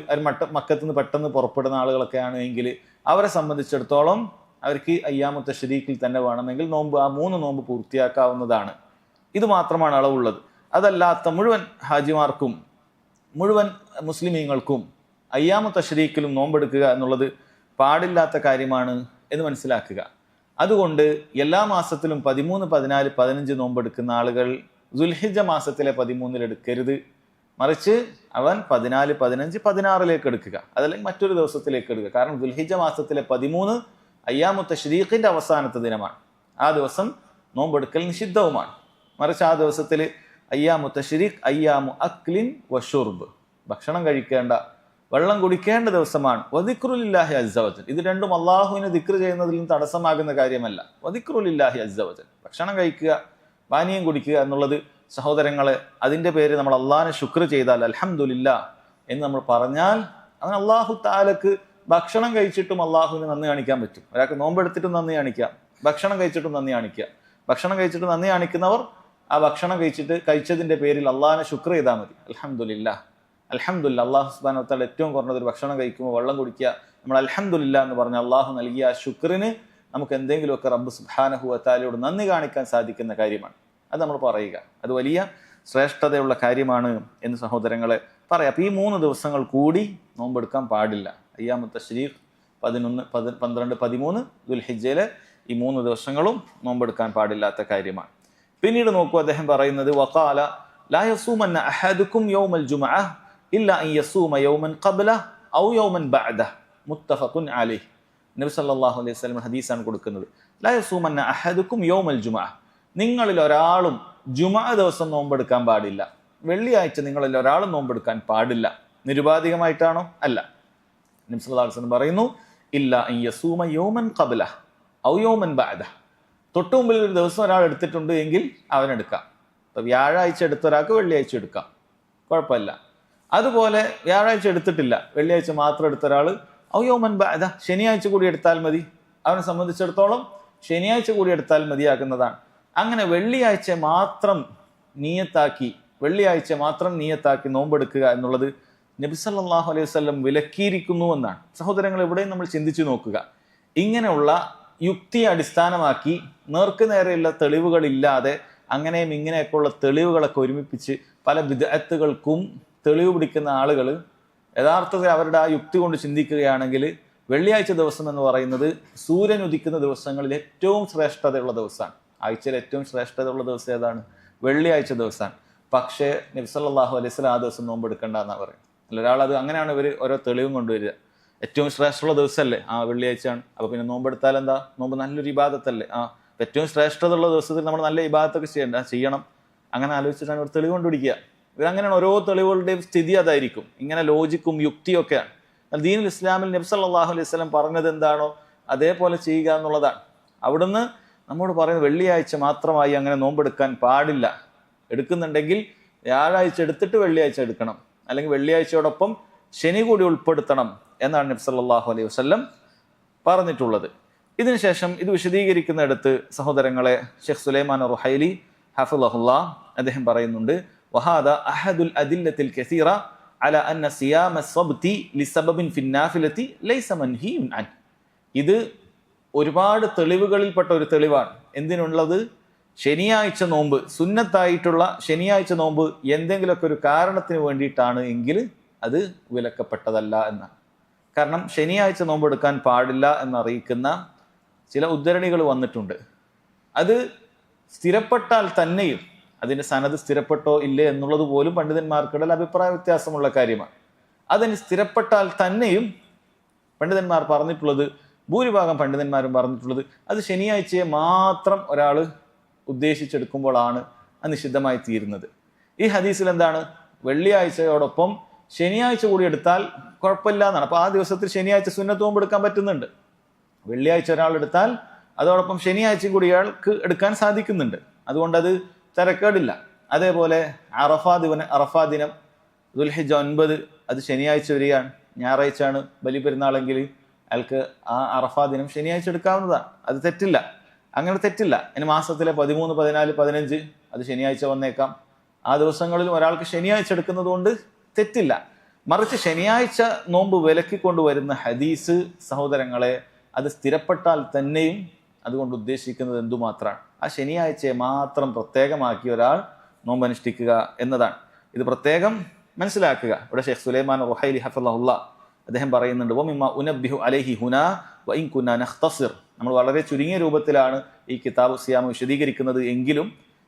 മക്കത്ത് നിന്ന് പെട്ടെന്ന് പുറപ്പെടുന്ന ആളുകളൊക്കെ ആണെങ്കിൽ അവരെ സംബന്ധിച്ചിടത്തോളം അവർക്ക് അയ്യാമു തശ്രീഖിൽ തന്നെ വേണമെങ്കിൽ നോമ്പ്, ആ 3 നോമ്പ് പൂർത്തിയാക്കാവുന്നതാണ്. ഇത് മാത്രമാണ് അളവുള്ളത്. അതല്ലാത്ത മുഴുവൻ ഹാജിമാർക്കും മുഴുവൻ മുസ്ലിമീങ്ങൾക്കും അയ്യാമു തശ്രീഖിലും നോമ്പെടുക്കുക എന്നുള്ളത് പാടില്ലാത്ത കാര്യമാണ് എന്ന് മനസ്സിലാക്കുക. അതുകൊണ്ട് എല്ലാ മാസത്തിലും 13, 14, 15 നോമ്പെടുക്കുന്ന ആളുകൾ ദുൽഹിജ്ജ മാസത്തിലെ 13-ൽ എടുക്കരുത്. മറിച്ച് അവൻ 14, 15, 16-ലേക്ക് എടുക്കുക, അതല്ലെങ്കിൽ മറ്റൊരു ദിവസത്തിലേക്ക് എടുക്കുക. കാരണം ദുൽഹിജ്ജ മാസത്തിലെ 13 അയ്യാമു തശ്രീഖിന്റെ അവസാനത്തെ ദിനമാണ്. ആ ദിവസം നോമ്പെടുക്കൽ നിഷിദ്ധവുമാണ്. മറിച്ച് ആ ദിവസത്തിൽ അയ്യാമു തശ്രീഖ് അയ്യാമു അക്ലിൻ വഷുർബ്, ഭക്ഷണം കഴിക്കേണ്ട, വെള്ളം കുടിക്കേണ്ട ദിവസമാണ്. വദിക്റുലില്ലാഹി അസ്സ വജൽ, ഇത് രണ്ടും അള്ളാഹുവിനെ ദിക്ർ ചെയ്യുന്നതിലും തടസ്സമാകുന്ന കാര്യമല്ല. വദിക്റുലില്ലാഹി അസ്സ വജൽ, ഭക്ഷണം കഴിക്കുക, പാനീയം കുടിക്കുക എന്നുള്ളത് സഹോദരങ്ങളെ, അതിൻ്റെ പേര് നമ്മൾ അള്ളാഹിനെ ശുക്ർ ചെയ്താൽ, അൽഹംദുലില്ലാ എന്ന് നമ്മൾ പറഞ്ഞാൽ, അവൻ അള്ളാഹു തആലക്ക് ഭക്ഷണം കഴിച്ചിട്ടും അള്ളാഹുവിന് നന്ദി കാണിക്കാൻ പറ്റും. ഒരാൾക്ക് നോമ്പെടുത്തിട്ടും നന്ദി കാണിക്കാം, ഭക്ഷണം കഴിച്ചിട്ടും നന്ദി കാണിക്കുക. ഭക്ഷണം കഴിച്ചിട്ട് നന്ദി കാണിക്കുന്നവർ ആ ഭക്ഷണം കഴിച്ചതിൻ്റെ പേരിൽ അള്ളാഹിനെ ശുക്ർ ചെയ്താൽ മതി. അൽഹംദുലില്ലാ, അൽഹംദുലില്ലാ. അള്ളാഹു സുബ്ഹാനഹു വ തആല ഏറ്റവും കുറഞ്ഞതൊരു ഭക്ഷണം കഴിക്കുമ്പോൾ വെള്ളം കുടിക്കുക, നമ്മൾ അൽഹംദുലില്ലാ എന്ന് പറഞ്ഞ അള്ളാഹു നൽകിയ ആ ശുക്രിന് നമുക്ക് എന്തെങ്കിലുമൊക്കെ റബ്ബ് സുബ്ഹാനഹു വ തആലയോട് നന്ദി കാണിക്കാൻ സാധിക്കുന്ന കാര്യമാണ്. അത് നമ്മൾ പറയുക, അത് വലിയ ശ്രേഷ്ഠതയുള്ള കാര്യമാണ് എന്ന് സഹോദരങ്ങളെ പറയാം. അപ്പം ഈ 3 ദിവസങ്ങൾ കൂടി നോമ്പെടുക്കാൻ പാടില്ല. അയ്യാമു തശ്രീഖ് 11, 12, 13 ദുൽഹിജ്ജയിലെ ഈ 3 ദിവസങ്ങളും നോമ്പെടുക്കാൻ പാടില്ലാത്ത കാര്യമാണ്. പിന്നീട് നോക്കൂ, അദ്ദേഹം പറയുന്നത് വഖാല ലാ യസൂമന്ന അഹദുക്കും യൗമൽ ജുമുഅ ഇല്ലാ അൻ യസൂമ യൗമൻ ഖബ്ല ഔ യൗമൻ ബഅദ മുത്തഫഖുൻ അലൈഹി. നബി സല്ലല്ലാഹു അലൈഹി വസല്ലം ഹദീസാണ് കൊടുക്കുന്നത്. ലാ യസൂമന്ന അഹദുക്കും യൗമൽ ജുമുഅ, നിങ്ങളിൽ ഒരാളും ജുമുഅ ദിവസം നോമ്പെടുക്കാൻ പാടില്ല. വെള്ളിയാഴ്ച നിങ്ങളിൽ ഒരാളും നോമ്പെടുക്കാൻ പാടില്ല. നിരുപാധികമായിട്ടാണോ? അല്ല. നബി സല്ലല്ലാഹു അലൈഹി വസല്ലം പറയുന്നു ഇല്ലാ അൻ യസൂമ യൗമൻ ഖബ്ല ഔ യൗമൻ ബഅദ, തൊട്ടു മുമ്പിൽ ഒരു ദിവസം ഒരാൾ എടുത്തിട്ടുണ്ട് എങ്കിൽ അവനെടുക്കാം. ഇപ്പം വ്യാഴാഴ്ച എടുത്ത ഒരാൾക്ക് വെള്ളിയാഴ്ച എടുക്കാം, കുഴപ്പമില്ല. അതുപോലെ വ്യാഴാഴ്ച എടുത്തിട്ടില്ല, വെള്ളിയാഴ്ച മാത്രം എടുത്ത ഒരാൾ ഔ യൗമൻ ബഅദ, ശനിയാഴ്ച കൂടി എടുത്താൽ മതി. അവനെ സംബന്ധിച്ചിടത്തോളം ശനിയാഴ്ച കൂടി എടുത്താൽ മതിയാക്കുന്നതാണ്. അങ്ങനെ വെള്ളിയാഴ്ച മാത്രം നീയത്താക്കി നോമ്പെടുക്കുക എന്നുള്ളത് നബി സല്ലല്ലാഹു അലൈഹി വസല്ലം വിലക്കിയിരിക്കുന്നു എന്നാണ്. സഹോദരങ്ങൾ, എവിടെയും നമ്മൾ ചിന്തിച്ചു നോക്കുക. ഇങ്ങനെയുള്ള യുക്തിയെ അടിസ്ഥാനമാക്കി നേർക്ക് നേരെയുള്ള തെളിവുകളില്ലാതെ അങ്ങനെയും ഇങ്ങനെയൊക്കെയുള്ള തെളിവുകളൊക്കെ ഒരുമിപ്പിച്ച് പല ബിദ്അത്തുകൾക്കും തെളിവ് പിടിക്കുന്ന ആളുകൾ യഥാർത്ഥത്തിൽ അവരുടെ ആ യുക്തി കൊണ്ട് ചിന്തിക്കുകയാണെങ്കിൽ വെള്ളിയാഴ്ച ദിവസം എന്ന് പറയുന്നത് സൂര്യൻ ഉദിക്കുന്ന ദിവസങ്ങളിൽ ഏറ്റവും ശ്രേഷ്ഠതയുള്ള ദിവസമാണ്. ആഴ്ചയിൽ ഏറ്റവും ശ്രേഷ്ഠതയുള്ള ദിവസം ഏതാണ്? വെള്ളിയാഴ്ച ദിവസമാണ്. പക്ഷേ നബി സല്ലല്ലാഹു അലൈഹി വസല്ലം ആ ദിവസം നോമ്പെടുക്കേണ്ട എന്നാണ് പറയുന്നത്. അല്ല, ഒരാൾ അത് അങ്ങനെയാണ് ഇവർ ഓരോ തെളിവും കൊണ്ടുവരിക. ഏറ്റവും ശ്രേഷ്ഠമുള്ള ദിവസമല്ലേ വെള്ളിയാഴ്ചയാണ്, അപ്പോൾ പിന്നെ നോമ്പെടുത്താൽ എന്താ, നോമ്പ് നല്ലൊരു ഇബാദത്തല്ലേ, ഏറ്റവും ശ്രേഷ്ഠതയുള്ള ദിവസത്തിൽ നമ്മൾ നല്ല ഇബാദത്തൊക്കെ ചെയ്യണം. അങ്ങനെ ആലോചിച്ചിട്ടാണ് ഒരു തെളിവ് കൊണ്ടുപിടിക്കുക. ഇവരങ്ങനെയാണ് ഓരോ തെളിവുകളുടെയും സ്ഥിതി അതായിരിക്കും. ഇങ്ങനെ ലോജിക്കും യുക്തിയും ഒക്കെയാണ്. ദീനുൽ ഇസ്ലാമിൽ നബി സല്ലല്ലാഹു അലൈഹി വസല്ലം പറഞ്ഞത് എന്താണോ അതേപോലെ ചെയ്യുക എന്നുള്ളതാണ്. അവിടുന്ന് നമ്മോട് പറയുന്നത് വെള്ളിയാഴ്ച മാത്രമായി അങ്ങനെ നോമ്പെടുക്കാൻ പാടില്ല. എടുക്കുന്നുണ്ടെങ്കിൽ വ്യാഴാഴ്ച എടുത്തിട്ട് വെള്ളിയാഴ്ച എടുക്കണം, അല്ലെങ്കിൽ വെള്ളിയാഴ്ചയോടൊപ്പം ശനി കൂടി ഉൾപ്പെടുത്തണം എന്നാണ് നബി സല്ലല്ലാഹു അലൈഹി വസല്ലം പറഞ്ഞിട്ടുള്ളത്. ഇതിനുശേഷം ഇത് വിശദീകരിക്കുന്നിടത്ത് സഹോദരങ്ങളെ ഷെയ്ഖ് സുലൈമാൻ റുഹൈലി ഹഫിളഹുല്ലാ അദ്ദേഹം പറയുന്നുണ്ട്, വഹാദ അഹദുൽ അദില്ലത്തിൽ കസീറ അല അന്ന സിയാമ സബ്തി ലിസബബിൻ ഫിന്നാഫിലതി ലൈസ മൻഹിയുൻ അൻ. ഇത് ഒരുപാട് തെളിവുകളിൽപ്പെട്ട ഒരു തെളിവാണ്. എന്തിനുള്ളത്? ശനിയാഴ്ച നോമ്പ്, സുന്നത്തായിട്ടുള്ള ശനിയാഴ്ച നോമ്പ് എന്തെങ്കിലുമൊക്കെ ഒരു കാരണത്തിന് വേണ്ടിയിട്ടാണ് എങ്കിൽ അത് വിലക്കപ്പെട്ടതല്ല എന്നാണ്. കാരണം ശനിയാഴ്ച നോമ്പ് എടുക്കാൻ പാടില്ല എന്നറിയിക്കുന്ന ചില ഉദ്ധരണികൾ വന്നിട്ടുണ്ട്. അത് സ്ഥിരപ്പെട്ടാൽ തന്നെയും അതിൻ്റെ സനത് സ്ഥിരപ്പെട്ടോ ഇല്ലേ എന്നുള്ളത് പോലും പണ്ഡിതന്മാർക്കിടയിൽ അഭിപ്രായ വ്യത്യാസമുള്ള കാര്യമാണ്. അതിന് സ്ഥിരപ്പെട്ടാൽ തന്നെയും പണ്ഡിതന്മാർ പറഞ്ഞിട്ടുള്ളത്, ഭൂരിഭാഗം പണ്ഡിതന്മാരും പറഞ്ഞിട്ടുള്ളത്, അത് ശനിയാഴ്ചയെ മാത്രം ഒരാൾ ഉദ്ദേശിച്ചെടുക്കുമ്പോഴാണ് അത് നിഷിദ്ധമായി തീരുന്നത്. ഈ ഹദീസിൽ എന്താണ്? വെള്ളിയാഴ്ചയോടൊപ്പം ശനിയാഴ്ച കൂടി എടുത്താൽ കുഴപ്പമില്ല എന്നാണ്. അപ്പോൾ ആ ദിവസത്തിൽ ശനിയാഴ്ച സുന്നത്ത് നോമ്പ് എടുക്കാൻ പറ്റുന്നുണ്ട്. വെള്ളിയാഴ്ച ഒരാൾ എടുത്താൽ അതോടൊപ്പം ശനിയാഴ്ചയും കൂടി ഇയാൾക്ക് എടുക്കാൻ സാധിക്കുന്നുണ്ട്. അതുകൊണ്ട് അത് തിരക്കേടില്ല. അതേപോലെ അറഫാ ദിനം ദുൽഹിജ്ജ 9 അത് ശനിയാഴ്ച വരികയാണ്, ഞായറാഴ്ചയാണ് ബലിപെരുന്നാളെങ്കിൽ അയാൾക്ക് ആ അറഫാ ദിനം ശനിയാഴ്ച എടുക്കാവുന്നതാണ്. അത് തെറ്റില്ല, അങ്ങനെ തെറ്റില്ല. ഇനി മാസത്തിലെ 13, 14, 15 അത് ശനിയാഴ്ച വന്നേക്കാം. ആ ദിവസങ്ങളിൽ ഒരാൾക്ക് ശനിയാഴ്ച എടുക്കുന്നത് കൊണ്ട് തെറ്റില്ല. മറിച്ച് ശനിയാഴ്ച നോമ്പ് വിലക്കിക്കൊണ്ടുവരുന്ന ഹദീസ് സഹോദരങ്ങളെ അത് സ്ഥിരപ്പെട്ടാൽ തന്നെയും അതുകൊണ്ട് ഉദ്ദേശിക്കുന്നത് എന്തുമാത്രമാണ്? ആ ശനിയാഴ്ചയെ മാത്രം പ്രത്യേകമാക്കി ഒരാൾ നോമ്പ് അനുഷ്ഠിക്കുക എന്നതാണ്. ഇത് പ്രത്യേകം മനസ്സിലാക്കുക. ഇവിടെ ഷെയ്ഖ് സുലൈമാൻ റുഹൈലി ഹഫിളഹുല്ലാ അദ്ദേഹം പറയുന്നുണ്ട്, വമിമ്മ ഉനബ്ബിഹു അലൈഹി ഹുനാ വഇൻ കുന്നാ നഖ്തസിർ. നമ്മൾ വളരെ ചുരുങ്ങിയ രൂപത്തിലാണ് ഈ കിതാബ് സിയാം വിശദീകരിക്കുന്നത് എങ്കിലും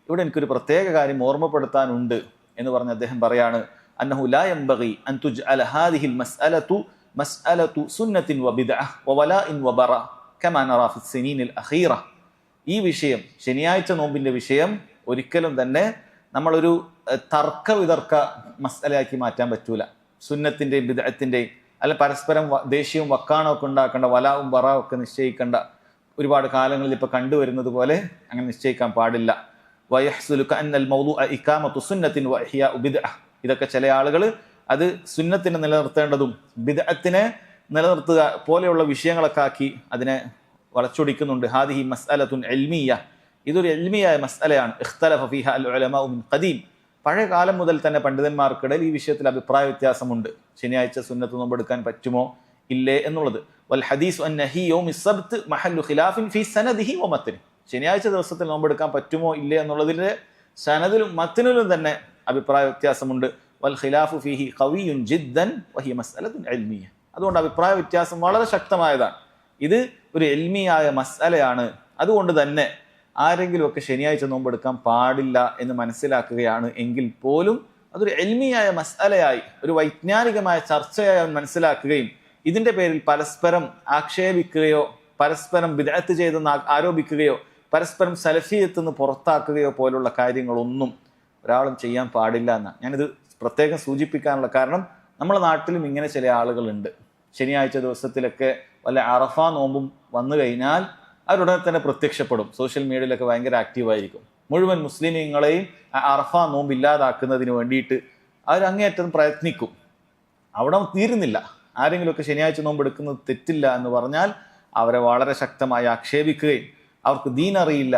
ഇവിടെ എനിക്കൊരു പ്രത്യേക കാര്യം ഓർമ്മപ്പെടുത്താനുണ്ട് എന്ന് പറഞ്ഞ് അദ്ദേഹം പറയാണ്, അന്നഹു ലാ യൻബഗി അൻ തുജ്അല ഹാദിഹിൽ മസ്അലതു സുന്നത്തിൻ വബിദ്അഹ് വവലാഇൻ വബറ കമാ നറാ ഫി സിനീനിൽ അഖീറ. ഈ വിഷയം, ശനിയാഴ്ച നോമ്പിന്റെ വിഷയം ഒരിക്കലും തന്നെ നമ്മളൊരു തർക്ക വിതർക്ക മസ്അലയാക്കി മാറ്റാൻ പറ്റൂല. സുന്നത്തിന്റെയും ബിദ്അത്തിന്റെയും അല്ല പരസ്പരം ദേഷ്യവും വക്കാണമൊക്കെ ഉണ്ടാക്കേണ്ട, വലാവും ബറാവും ഒക്കെ നിശ്ചയിക്കേണ്ട ഒരുപാട് കാലങ്ങളിൽ ഇപ്പൊ കണ്ടുവരുന്നത് പോലെ അങ്ങനെ നിശ്ചയിക്കാൻ പാടില്ല. വയഹ്സുലു കഅന്നൽ മൗദൂഅ ഇഖാമത്തു സുന്നത്തിൻ വഇഹ്യാഉ ബിദ്അഹ്. ഇതൊക്കെ ചില ആളുകൾ അത് സുന്നത്തിനെ നിലനിർത്തേണ്ടതും ബിദ്അത്തിനെ നിലനിർത്തുക പോലെയുള്ള വിഷയങ്ങളൊക്കെ ആക്കി അതിനെ വളച്ചൊടിക്കുന്നുണ്ട്. ഹാദിഹി മസ്അലത്തുൻ ഇൽമിയ്യ, ഇതൊരു ഇൽമിയായ മസ്അലയാണ്. ഇഖ്തലഫ ഫീഹ അൽ ഉലമാഉ മിൻ ഖദീം. പഴയ കാലം മുതൽ തന്നെ പണ്ഡിതന്മാർക്കിടയിൽ ഈ വിഷയത്തിൽ അഭിപ്രായ വ്യത്യാസമുണ്ട്. ശനിയാഴ്ച സുന്നത്ത് നോമ്പെടുക്കാൻ പറ്റുമോ ഇല്ലേ എന്നുള്ളത്. വൽ ഹദീസു അന്നഹി യൗമിസ് സബ്ത് മഹല്ലു ഖിലാഫിൻ ഫീ സനദിഹി വ മത്നിഹി. ശനിയാഴ്ച ദിവസത്തിൽ നോമ്പെടുക്കാൻ പറ്റുമോ ഇല്ലേ എന്നുള്ളതിലെ സനദിലും മത്നിലും തന്നെ അഭിപ്രായ വ്യത്യാസമുണ്ട്. വൽ ഖിലാഫു ഫീഹി ഖവിയ്യുൻ ജിദ്ദൻ വഹിയ മസ്അലത്തുൻ ഇൽമിയ്യ. അതുകൊണ്ട് അഭിപ്രായ വ്യത്യാസം വളരെ ശക്തമായതാണ്. ഇത് ഒരു ഇൽമിയായ മസ്അലയാണ്. അതുകൊണ്ട് തന്നെ ആരെങ്കിലും ഒക്കെ ശനിയാഴ്ച നോമ്പെടുക്കാൻ പാടില്ല എന്ന് മനസ്സിലാക്കുകയാണ് എങ്കിൽ പോലും അതൊരു ഇൽമിയായ മസ്അലയായി, ഒരു വൈജ്ഞാനികമായ ചർച്ചയായി മനസ്സിലാക്കുകയും ഇതിന്റെ പേരിൽ പരസ്പരം ആക്ഷേപിക്കുകയോ പരസ്പരം ബിദ്അത്ത് ചെയ്തെന്ന് ആരോപിക്കുകയോ പരസ്പരം സലഫിയത്ത് നിന്ന് പുറത്താക്കുകയോ പോലുള്ള കാര്യങ്ങളൊന്നും ഒരാളും ചെയ്യാൻ പാടില്ല എന്നാണ് ഞാനിത് പ്രത്യേകം സൂചിപ്പിക്കാനുള്ള കാരണം. നമ്മുടെ നാട്ടിലും ഇങ്ങനെ ചില ആളുകളുണ്ട്. ശനിയാഴ്ച ദിവസത്തിലൊക്കെ വല്ല അറഫാ നോമ്പും വന്നു കഴിഞ്ഞാൽ അവരുടനെ തന്നെ പ്രത്യക്ഷപ്പെടും. സോഷ്യൽ മീഡിയയിലൊക്കെ ഭയങ്കര ആക്റ്റീവായിരിക്കും. മുഴുവൻ മുസ്ലിമീങ്ങളെയും അറഫാ നോമ്പ് ഇല്ലാതാക്കുന്നതിന് വേണ്ടിയിട്ട് അവരങ്ങേയറ്റം പ്രയത്നിക്കും. അവിടെ തീരുന്നില്ല. ആരെങ്കിലുമൊക്കെ ശനിയാഴ്ച നോമ്പ് എടുക്കുന്നത് തെറ്റില്ല എന്ന് പറഞ്ഞാൽ അവരെ വളരെ ശക്തമായി ആക്ഷേപിക്കുകയും അവർക്ക് ദീൻ അറിയില്ല,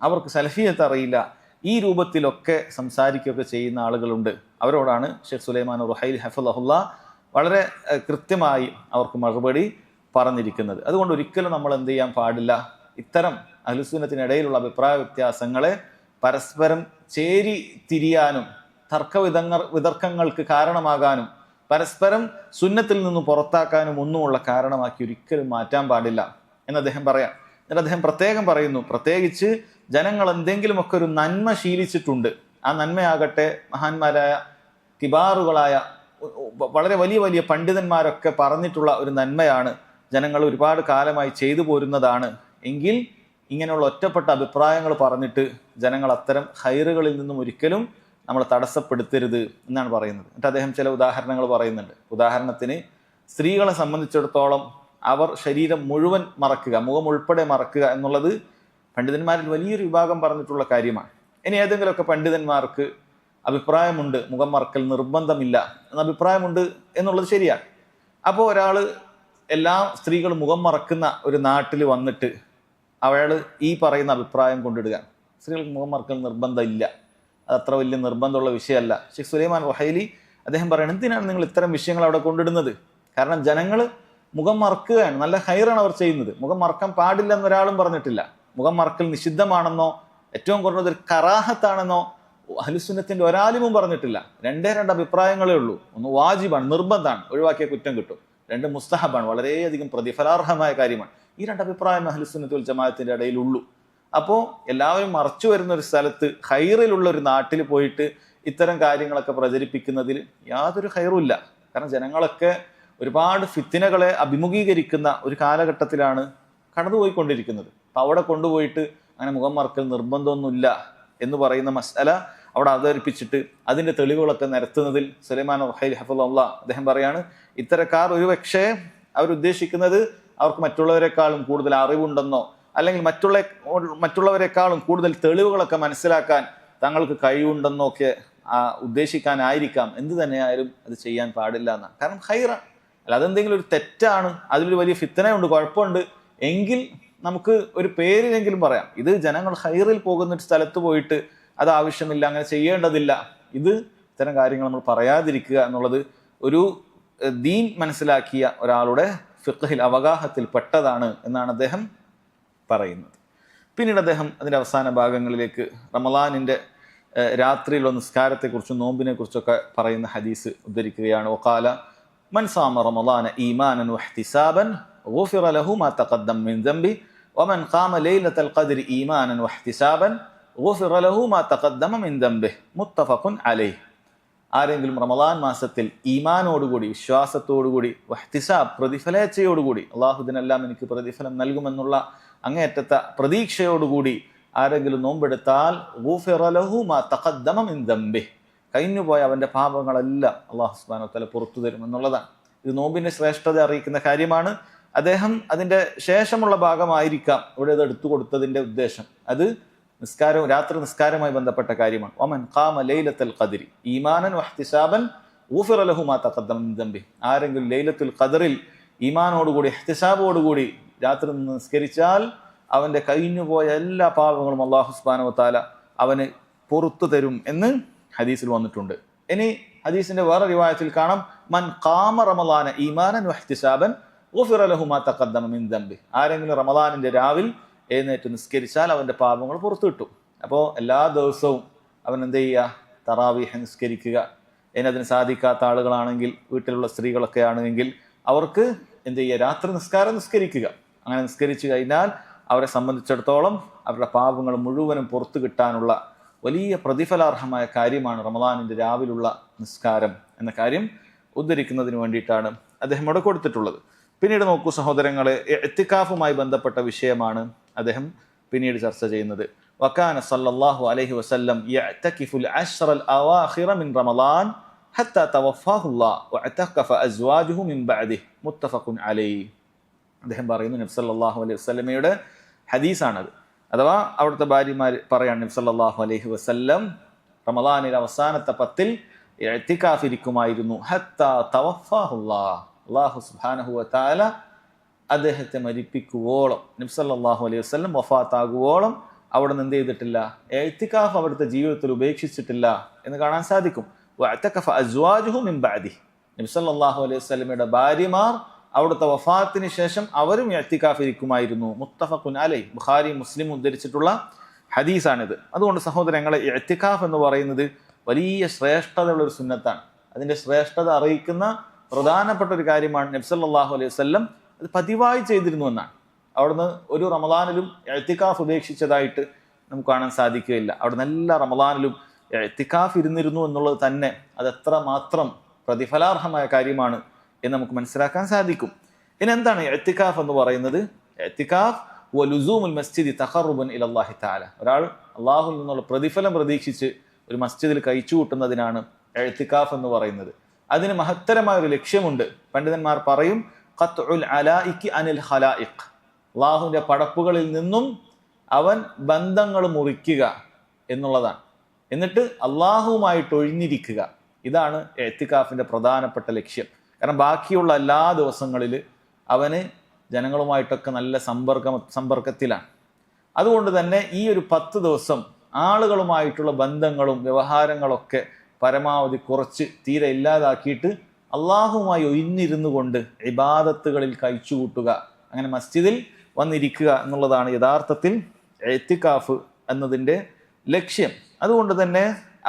അവർക്ക് സലഫിയത്ത് അറിയില്ല, ഈ രൂപത്തിലൊക്കെ സംസാരിക്കുകയൊക്കെ ചെയ്യുന്ന ആളുകളുണ്ട്. അവരോടാണ് ഷെയ്ഖ് സുലൈമാൻ റുഹൈലി ഹഫിളഹുല്ലാ വളരെ കൃത്യമായി അവർക്ക് മറുപടി പറഞ്ഞിരിക്കുന്നത്. അതുകൊണ്ട് ഒരിക്കലും നമ്മൾ എന്ത് ചെയ്യാൻ പാടില്ല, ഇത്തരം അഹ്ലുസുന്നത്തിനിടയിലുള്ള അഭിപ്രായ വ്യത്യാസങ്ങളെ പരസ്പരം ചേരി തിരിയാനും വിതർക്കങ്ങൾക്ക് കാരണമാകാനും പരസ്പരം സുന്നത്തിൽ നിന്നും പുറത്താക്കാനും ഒന്നുമുള്ള കാരണമാക്കി ഒരിക്കലും മാറ്റാൻ പാടില്ല എന്ന് അദ്ദേഹം പറയാം. എന്നിട്ട് അദ്ദേഹം പ്രത്യേകം പറയുന്നു, പ്രത്യേകിച്ച് ജനങ്ങൾ എന്തെങ്കിലുമൊക്കെ ഒരു നന്മ ശീലിച്ചിട്ടുണ്ട്, ആ നന്മയാകട്ടെ മഹാന്മാരായ കിബാറുകളായ വളരെ വലിയ വലിയ പണ്ഡിതന്മാരൊക്കെ പറഞ്ഞിട്ടുള്ള ഒരു നന്മയാണ്, ജനങ്ങൾ ഒരുപാട് കാലമായി ചെയ്തു പോരുന്നതാണ് എങ്കിൽ ഇങ്ങനെയുള്ള ഒറ്റപ്പെട്ട അഭിപ്രായങ്ങൾ പറഞ്ഞിട്ട് ജനങ്ങൾ അത്തരം ഹൈറുകളിൽ നിന്നും ഒരിക്കലും നമ്മൾ തടസ്സപ്പെടുത്തരുത് എന്നാണ് പറയുന്നത്. എന്നിട്ട് അദ്ദേഹം ചില ഉദാഹരണങ്ങൾ പറയുന്നുണ്ട്. ഉദാഹരണത്തിന്, സ്ത്രീകളെ സംബന്ധിച്ചിടത്തോളം അവർ ശരീരം മുഴുവൻ മറക്കുക, മുഖം ഉൾപ്പെടെ മറക്കുക എന്നുള്ളത് പണ്ഡിതന്മാരിൽ വലിയൊരു വിഭാഗം പറഞ്ഞിട്ടുള്ള കാര്യമാണ്. ഇനി ഏതെങ്കിലുമൊക്കെ പണ്ഡിതന്മാർക്ക് അഭിപ്രായമുണ്ട് മുഖം മറക്കൽ നിർബന്ധമില്ല എന്ന അഭിപ്രായമുണ്ട് എന്നുള്ളത് ശരിയാണ്. അപ്പോൾ ഒരാൾ എല്ലാ സ്ത്രീകളും മുഖം മറക്കുന്ന ഒരു നാട്ടിൽ വന്നിട്ട് അയാൾ ഈ പറയുന്ന അഭിപ്രായം കൊണ്ടിടുക, സ്ത്രീകൾക്ക് മുഖം മറക്കൽ നിർബന്ധമില്ല, അത് അത്ര വലിയ നിർബന്ധമുള്ള വിഷയമല്ല. ഷെയ്ഖ് സുലൈമാൻ റുഹൈലി അദ്ദേഹം പറയുന്നത്, എന്തിനാണ് നിങ്ങൾ ഇത്തരം വിഷയങ്ങൾ അവിടെ കൊണ്ടിടുന്നത്? കാരണം ജനങ്ങൾ മുഖം മറക്കുകയാണ്, നല്ല ഹൈറാണ് അവർ ചെയ്യുന്നത്. മുഖം മറക്കാൻ പാടില്ല എന്നൊരാളും പറഞ്ഞിട്ടില്ല. മുഖം മറക്കൽ നിഷിദ്ധമാണെന്നോ ഏറ്റവും കുറഞ്ഞത് ഒരു കറാഹത്താണെന്നോ അഹ്ലുസുന്നത്തിന്റെ ഒരാലിമും പറഞ്ഞിട്ടില്ല. രണ്ടേ രണ്ട് അഭിപ്രായങ്ങളേ ഉള്ളൂ. ഒന്ന് വാജിബാണ്, നിർബന്ധമാണ്, ഒഴിവാക്കിയ കുറ്റം കിട്ടും. രണ്ട് മുസ്തഹബാണ്, വളരെയധികം പ്രതിഫലാർഹമായ കാര്യമാണ്. ഈ രണ്ട് അഭിപ്രായം അഹ്ലുസുന്നത്ത് വൽ ജമാഅത്തിന്റെ ഇടയിലുള്ളൂ. അപ്പോൾ എല്ലാവരും മറച്ചു വരുന്ന ഒരു സ്ഥലത്ത് ഹൈറിലുള്ള ഒരു നാട്ടിൽ പോയിട്ട് ഇത്തരം കാര്യങ്ങളൊക്കെ പ്രചരിപ്പിക്കുന്നതിൽ യാതൊരു ഹൈറുമില്ല. കാരണം ജനങ്ങളൊക്കെ ഒരുപാട് ഫിത്തിനകളെ അഭിമുഖീകരിക്കുന്ന ഒരു കാലഘട്ടത്തിലാണ് കടന്നുപോയിക്കൊണ്ടിരിക്കുന്നത്. അപ്പം അവിടെ കൊണ്ടുപോയിട്ട് അങ്ങനെ മുഖം മറക്കൽ നിർബന്ധമൊന്നുമില്ല എന്ന് പറയുന്ന മസ്അല അവിടെ അവതരിപ്പിച്ചിട്ട് അതിൻ്റെ തെളിവുകളൊക്കെ നിരത്തുന്നതിൽ സുലൈമാൻ റുഹൈലി ഹഫിളഹുല്ലാ അദ്ദേഹം പറയാണ്, ഇത്തരക്കാർ ഒരുപക്ഷെ അവരുദ്ദേശിക്കുന്നത് അവർക്ക് മറ്റുള്ളവരെക്കാളും കൂടുതൽ അറിവുണ്ടെന്നോ അല്ലെങ്കിൽ മറ്റുള്ളവരെക്കാളും കൂടുതൽ തെളിവുകളൊക്കെ മനസ്സിലാക്കാൻ തങ്ങൾക്ക് കഴിവുണ്ടെന്നോ ഒക്കെ ഉദ്ദേശിക്കാനായിരിക്കാം. എന്ത് തന്നെയായാലും അത് ചെയ്യാൻ പാടില്ല എന്നാണ്. കാരണം ഹൈറാണ്, അല്ല അതെന്തെങ്കിലും ഒരു തെറ്റാണ്, അതിലൊരു വലിയ ഫിത്തനയുണ്ട്, കുഴപ്പമുണ്ട് എങ്കിൽ നമുക്ക് ഒരു പേരിലെങ്കിലും പറയാം. ഇത് ജനങ്ങൾ ഹൈറിൽ പോകുന്ന ഒരു സ്ഥലത്ത് പോയിട്ട് അത് ആവശ്യമില്ല, അങ്ങനെ ചെയ്യേണ്ടതില്ല, ഇത് ഇത്തരം കാര്യങ്ങൾ നമ്മൾ പറയാതിരിക്കുക എന്നുള്ളത് ഒരു ദീൻ മനസ്സിലാക്കിയ ഒരാളുടെ ഫിഖ്ഹിൽ അവഗാഹത്തിൽ പെട്ടതാണ് എന്നാണ് അദ്ദേഹം പറയുന്നത്. പിന്നീട് അദ്ദേഹം അതിൻ്റെ അവസാന ഭാഗങ്ങളിലേക്ക് റമളാനിൻ്റെ രാത്രിയിലുള്ള നിസ്കാരത്തെക്കുറിച്ചും നോമ്പിനെ കുറിച്ചൊക്കെ പറയുന്ന ഹദീസ് ഉദ്ധരിക്കുകയാണ്. വഖാല മൻ സാമ റമളാന ഈമാനൻ വഹ്തിസാബൻ ഗുഫിറ ലഹു മാ തഖദ്ദം മിൻ ദംബി വമൻ ഖാമ ലൈലത്തൽ ഖദ്രി ഈമാനൻ വഹ്തിസാബൻ ഗുഫിറ ലഹു മാ തഖദ്ദമ മിൻ ദംബിഹി മുത്തഫഖുൻ അലൈഹി. ആരെങ്കിലും റമളാൻ മാസത്തിൽ ഈമാനോടുകൂടി, വിശ്വാസത്തോടുകൂടി, വഹ്തിസാബ് പ്രതിഫലേച്ഛയോടുകൂടി, അള്ളാഹു ഇതിനെല്ലാം എനിക്ക് പ്രതിഫലം നൽകുമെന്നുള്ള അങ്ങേയറ്റത്തെ പ്രതീക്ഷയോടുകൂടി ആരെങ്കിലും നോമ്പെടുത്താൽ ഗുഫിറ ലഹു മാ തഖദ്ദമ മിൻ ദംബിഹി, കഴിഞ്ഞുപോയ അവൻ്റെ പാപങ്ങളെല്ലാം അള്ളാഹു സുബ്ഹാനഹു വ തആല പുറത്തു തരും എന്നുള്ളതാണ്. ഇത് നോമ്പിന്റെ ശ്രേഷ്ഠത അറിയിക്കുന്ന കാര്യമാണ്. അദ്ദേഹം അതിൻ്റെ ശേഷമുള്ള ഭാഗമായിരിക്കാം ഇവിടെ ഇത് എടുത്തു കൊടുത്തതിൻ്റെ ഉദ്ദേശം. അത് നിസ്കാരവും രാത്രി നിസ്കാരവുമായി ബന്ധപ്പെട്ട കാര്യമാണ്. വമൻ ഖാമ ലൈലത്തുൽ ഖദ്രി ഈമാനൻ വഹ്തിസാബൻ ഗുഫിറ ലഹു മാ തഖദ്ദമ മിൻ ദംബിഹി, ആരെങ്കിലും ലൈലത്തുൽ ഖദ്റിൽ ഈമാനോടുകൂടി ഇഹ്തിസാബോടുകൂടി രാത്രി നിസ്കരിച്ചാൽ അവൻ്റെ കഴിഞ്ഞുപോയ എല്ലാ പാപങ്ങളും അള്ളാഹു സുബ്ഹാനഹു വ തആല അവന് പുറത്തു തരും എന്ന് ഹദീസിൽ വന്നിട്ടുണ്ട്. ഇനി ഹദീസിന്റെ വേറെ റിവായത്തിൽ കാണാം, മൻ ഖാമ റമളാന ഈമാനൻ വഹ്തിസാബൻ ഗുഫിറ ലഹു മാ തഖദ്ദമ മിൻ ദംബിഹി, ആരെങ്കിലും റമളാനിന്റെ രാവിൽ എഴുന്നേറ്റ് നിസ്കരിച്ചാൽ അവൻ്റെ പാപങ്ങൾ പുറത്തു കിട്ടും. അപ്പോൾ എല്ലാ ദിവസവും അവൻ എന്ത് ചെയ്യുക? തറാവീഹ് നിസ്കരിക്കുക. ഇനി അതിന് സാധിക്കാത്ത ആളുകളാണെങ്കിൽ, വീട്ടിലുള്ള സ്ത്രീകളൊക്കെ ആണെങ്കിൽ അവർക്ക് എന്ത് ചെയ്യുക? രാത്രി നിസ്കാരം നിസ്കരിക്കുക. അങ്ങനെ നിസ്കരിച്ചു കഴിഞ്ഞാൽ അവരെ സംബന്ധിച്ചിടത്തോളം അവരുടെ പാപങ്ങൾ മുഴുവനും പുറത്തു കിട്ടാനുള്ള വലിയ പ്രതിഫലാർഹമായ കാര്യമാണ് റമളാനിന്റെ രാവിലുള്ള നിസ്കാരം എന്ന കാര്യം ഉദ്ധരിക്കുന്നതിന് വേണ്ടിയിട്ടാണ് അദ്ദേഹം ഇവിടെ കൊടുത്തിട്ടുള്ളത്. പിന്നീട് നോക്കൂ സഹോദരങ്ങളെ, ഇഅ്തികാഫുമായി ബന്ധപ്പെട്ട വിഷയമാണ് അദ്ദേഹം പിന്നീട് ചർച്ച ചെയ്യുന്നത്. വകാന സല്ലല്ലാഹു അലൈഹി വസല്ലം യഅ്തകിഫുൽ അശ്റൽ അവാഖിറ മിൻ റമളാൻ ഹത്താ തവഫാഹുല്ലാഹ് വഅതഖഫ അസ്വാജുഹു മിൻ ബഅദിഹി മുത്തഫഖുൻ അലൈഹി. അദ്ദേഹം പറയുന്നു, നബി സല്ലല്ലാഹു അലൈഹി വസല്ലമയുടെ ഹദീസാണത്. അഥവാ അവിടുത്തെ ഭാര്യമാർ പറയാണ്, നബി സല്ലല്ലാഹു അലൈഹി വസല്ലം റമളാനിലെ അവസാനത്തെ 10 ഇഅ്തികാഫ് ഇരിക്കുമായിരുന്നു. ഹത്താ തവഫാഹുല്ലാഹ്, അല്ലാഹു സുബ്ഹാനഹു വ തആല അദ്ദേഹത്തെ മരിപ്പിക്കുവോളം, നബി സല്ലല്ലാഹു അലൈഹി വസല്ലം വഫാത്താകുവോളം അവിടെ നിന്ന് എന്ത് ചെയ്തിട്ടില്ല? ഇഅ്തികാഫ് അവിടുത്തെ ജീവിതത്തിൽ ഉപേക്ഷിച്ചിട്ടില്ല എന്ന് കാണാൻ സാധിക്കും. വഅതഖഫ അസ്വാജുഹു മിൻ ബഅദിഹി, നബി സല്ലല്ലാഹു അലൈഹി വസല്ലമയുടെ ഭാര്യമാർ അവിടുത്തെ വഫാത്തിന് ശേഷം അവരും ഇഅ്തികാഫ് ഇരിക്കുമായിരുന്നു. മുത്തഫഖുൻ അലൈഹി, ബുഖാരി മുസ്ലിം ഉദ്ധരിച്ചിട്ടുള്ള ഹദീസാണിത്. അതുകൊണ്ട് സഹോദരങ്ങളെ, ഇഅ്തികാഫ് എന്ന് പറയുന്നത് വലിയ ശ്രേഷ്ഠതയുള്ള ഒരു സുന്നത്താണ്. അതിൻ്റെ ശ്രേഷ്ഠത അറിയിക്കുന്ന പ്രധാനപ്പെട്ട ഒരു കാര്യമാണ്. നബി സല്ലല്ലാഹു അലൈഹി വസല്ലം അത് പതിവായി ചെയ്തിരുന്നു എന്നാണ്. അവിടുന്ന് ഒരു റമളാനിലും ഇഅ്തികാഫ് ഉപേക്ഷിച്ചതായിട്ട് നമുക്ക് കാണാൻ സാധിക്കുകയില്ല. അവിടുന്ന് എല്ലാ റമളാനിലും ഇഅ്തികാഫ് ഇരുന്നിരുന്നു എന്നുള്ളത് തന്നെ അത് എത്ര മാത്രം പ്രതിഫലാർഹമായ കാര്യമാണ് എന്ന് നമുക്ക് മനസ്സിലാക്കാൻ സാധിക്കും. ഇനി എന്താണ് ഇഅ്തികാഫ് എന്ന് പറയുന്നത്? ഇഅ്തികാഫ് വലുസൂമുൽ മസ്ജിദി തഖറുബൻ ഇലല്ലാഹി തആല. ഒരാൾ അള്ളാഹുവിൽ നിന്നുള്ള പ്രതിഫലം പ്രതീക്ഷിച്ച് ഒരു മസ്ജിദിൽ കഴിച്ചു കൂട്ടുന്നതിനാണ് ഇഅ്തികാഫ് എന്ന് പറയുന്നത്. അതിന് മഹത്തരമായ ഒരു ലക്ഷ്യമുണ്ട്. പണ്ഡിതന്മാർ പറയും ഖത്ഉൽ അലായികി അനിൽ ഖലായിഖ്, അള്ളാഹുവിന്റെ പടപ്പുകളിൽ നിന്നും അവൻ ബന്ധങ്ങൾ മുറിക്കുക എന്നുള്ളതാണ്. എന്നിട്ട് അള്ളാഹുവുമായിട്ട് ഒഴിഞ്ഞിരിക്കുക. ഇതാണ് ഇഅ്തികാഫിന്റെ പ്രധാനപ്പെട്ട ലക്ഷ്യം. കാരണം ബാക്കിയുള്ള എല്ലാ ദിവസങ്ങളിൽ അവന് ജനങ്ങളുമായിട്ടൊക്കെ നല്ല സമ്പർക്കത്തിലാണ്. അതുകൊണ്ട് തന്നെ ഈ ഒരു 10 ദിവസം ആളുകളുമായിട്ടുള്ള ബന്ധങ്ങളും വ്യവഹാരങ്ങളൊക്കെ പരമാവധി കുറച്ച് തീരെ ഇല്ലാതാക്കിയിട്ട് അള്ളാഹുവുമായി ഒഴിഞ്ഞിരുന്നു കൊണ്ട് ഇബാദത്തുകളിൽ കഴിച്ചുകൂട്ടുക, അങ്ങനെ മസ്ജിദിൽ വന്നിരിക്കുക എന്നുള്ളതാണ് യഥാർത്ഥത്തിൽ ഇഅ്തികാഫ് എന്നതിൻ്റെ ലക്ഷ്യം. അതുകൊണ്ട് തന്നെ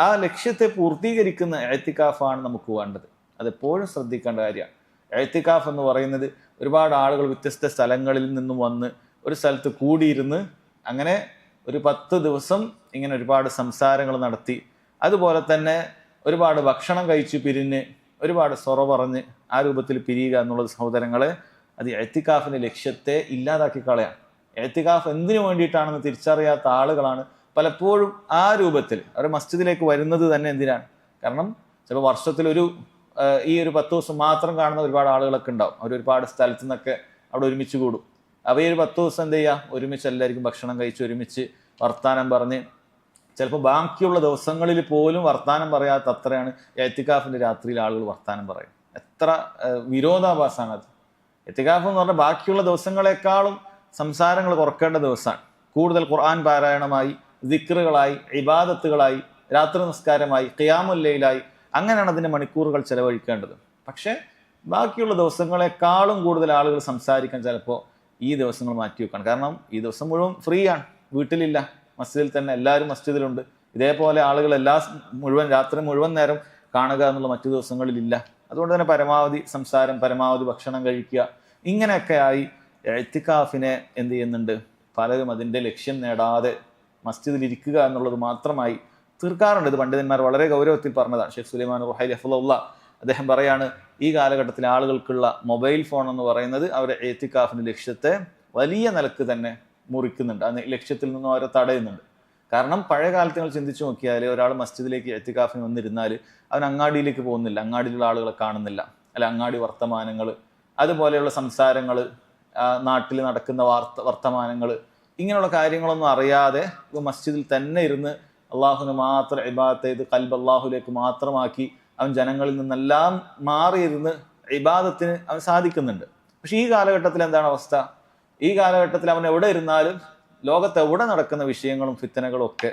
ആ ലക്ഷ്യത്തെ പൂർത്തീകരിക്കുന്ന ഇഅ്തികാഫാണ് നമുക്ക് വേണ്ടത്. അതെപ്പോഴും ശ്രദ്ധിക്കേണ്ട കാര്യമാണ്. ഇഅ്തികാഫ് എന്ന് പറയുന്നത് ഒരുപാട് ആളുകൾ വ്യത്യസ്ത സ്ഥലങ്ങളിൽ നിന്നും വന്ന് ഒരു സ്ഥലത്ത് കൂടിയിരുന്ന് അങ്ങനെ ഒരു 10 ദിവസം ഇങ്ങനെ ഒരുപാട് സംസാരങ്ങൾ നടത്തി, അതുപോലെ തന്നെ ഒരുപാട് ഭക്ഷണം കഴിച്ച് പിരിഞ്ഞ് ഒരുപാട് സൊറ പറഞ്ഞ് ആ രൂപത്തിൽ പിരിയുക എന്നുള്ളത് സഹോദരങ്ങളെ, അത് ഇഅ്തികാഫിന്റെ ലക്ഷ്യത്തെ ഇല്ലാതാക്കി കളയാം. ഇഅ്തികാഫ് എന്തിനു വേണ്ടിയിട്ടാണെന്ന് തിരിച്ചറിയാത്ത ആളുകളാണ് പലപ്പോഴും ആ രൂപത്തിൽ അവർ മസ്ജിദിലേക്ക് വരുന്നത് തന്നെ. എന്തിനാണ്? കാരണം ചിലപ്പോൾ വർഷത്തിലൊരു ഈ ഒരു 10 ദിവസം മാത്രം കാണുന്ന ഒരുപാട് ആളുകളൊക്കെ ഉണ്ടാവും. അവർ ഒരുപാട് സ്ഥലത്തു നിന്നൊക്കെ അവിടെ ഒരുമിച്ച് കൂടും. അപ്പോൾ ഈ ഒരു 10 ദിവസം എന്ത് ചെയ്യുക? ഒരുമിച്ച് എല്ലാവർക്കും ഭക്ഷണം കഴിച്ച് ഒരുമിച്ച് വർത്താനം പറഞ്ഞ്, ചിലപ്പോൾ ബാക്കിയുള്ള ദിവസങ്ങളിൽ പോലും വർത്താനം പറയാത്ത അത്രയാണ് ഇഅ്തികാഫിന്റെ രാത്രിയിൽ ആളുകൾ വർത്താനം പറയും. എത്ര വിരോധാഭാസമാണ് അത്. ഇഅ്തികാഫ് എന്ന് പറഞ്ഞാൽ ബാക്കിയുള്ള ദിവസങ്ങളെക്കാളും സംസാരങ്ങൾ കുറക്കേണ്ട ദിവസമാണ്. കൂടുതൽ ഖുർആൻ പാരായണമായി, ദിക്റുകളായി, ഇബാദത്തുകളായി, രാത്രി നിസ്കാരമായി, ഖിയാമുൽ ലൈലായി, അങ്ങനെയാണ് അതിൻ്റെ മണിക്കൂറുകൾ ചെലവഴിക്കേണ്ടത്. പക്ഷേ ബാക്കിയുള്ള ദിവസങ്ങളെക്കാളും കൂടുതൽ ആളുകൾ സംസാരിക്കാൻ ചിലപ്പോൾ ഈ ദിവസങ്ങൾ മാറ്റി വെക്കണം. കാരണം ഈ ദിവസം മുഴുവൻ ഫ്രീ ആണ്, വീട്ടിലില്ല, മസ്ജിദിൽ തന്നെ എല്ലാവരും മസ്ജിദിലുണ്ട്. ഇതേപോലെ ആളുകൾ രാത്രി മുഴുവൻ നേരം കാണുക എന്നുള്ള മറ്റു ദിവസങ്ങളിലില്ല. അതുകൊണ്ട് തന്നെ പരമാവധി സംസാരം, പരമാവധി ഭക്ഷണം കഴിക്കുക, ഇങ്ങനെയൊക്കെ ആയി ഇഅ്തികാഫിനെ എന്ത് ചെയ്യുന്നുണ്ട്? പലരും അതിൻ്റെ ലക്ഷ്യം നേടാതെ മസ്ജിദിൽ ഇരിക്കുക എന്നുള്ളത് മാത്രമായി തീർക്കാറുണ്ട്. ഇത് പണ്ഡിതന്മാർ വളരെ ഗൗരവത്തിൽ പറഞ്ഞതാണ്. ഷെയ്ഖ് സുലൈമാൻ റുഹൈലി ഹഫ്ളഹുല്ലാ അദ്ദേഹം പറയാണ്, ഈ കാലഘട്ടത്തിലെ ആളുകൾക്കുള്ള മൊബൈൽ ഫോൺ എന്ന് പറയുന്നത് അവരുടെ ഇഅ്തികാഫിന്റെ ലക്ഷ്യത്തെ വലിയ നിലക്ക് തന്നെ മുറിക്കുന്നുണ്ട്, ആ ലക്ഷ്യത്തിൽ നിന്നും അവരെ തടയുന്നുണ്ട്. കാരണം പഴയ കാലത്ത് നിങ്ങൾ ചിന്തിച്ചു നോക്കിയാൽ ഒരാൾ മസ്ജിദിലേക്ക് ഇഅ്തികാഫിന് വന്നിരുന്നാൽ അവൻ അങ്ങാടിയിലേക്ക് പോകുന്നില്ല, അങ്ങാടിയിലുള്ള ആളുകളെ കാണുന്നില്ല, അല്ല അങ്ങാടി വർത്തമാനങ്ങൾ, അതുപോലെയുള്ള സംസാരങ്ങൾ, നാട്ടിൽ നടക്കുന്ന വർത്തമാനങ്ങൾ, ഇങ്ങനെയുള്ള കാര്യങ്ങളൊന്നും അറിയാതെ മസ്ജിദിൽ തന്നെ ഇരുന്ന് അള്ളാഹുവിന് മാത്രം ഇബാദത്ത് ചെയ്ത് ഖൽബ് അള്ളാഹുലേക്ക് മാത്രമാക്കി അവൻ ജനങ്ങളിൽ നിന്നെല്ലാം മാറിയിരുന്ന് ഇബാദത്തിന് അവൻ സാധിക്കുന്നുണ്ട്. പക്ഷെ ഈ കാലഘട്ടത്തിൽ എന്താണ് അവസ്ഥ? ഈ കാലഘട്ടത്തിൽ അവൻ എവിടെ ഇരുന്നാലും ലോകത്ത് എവിടെ നടക്കുന്ന വിഷയങ്ങളും ഫിത്തനകളും ഒക്കെ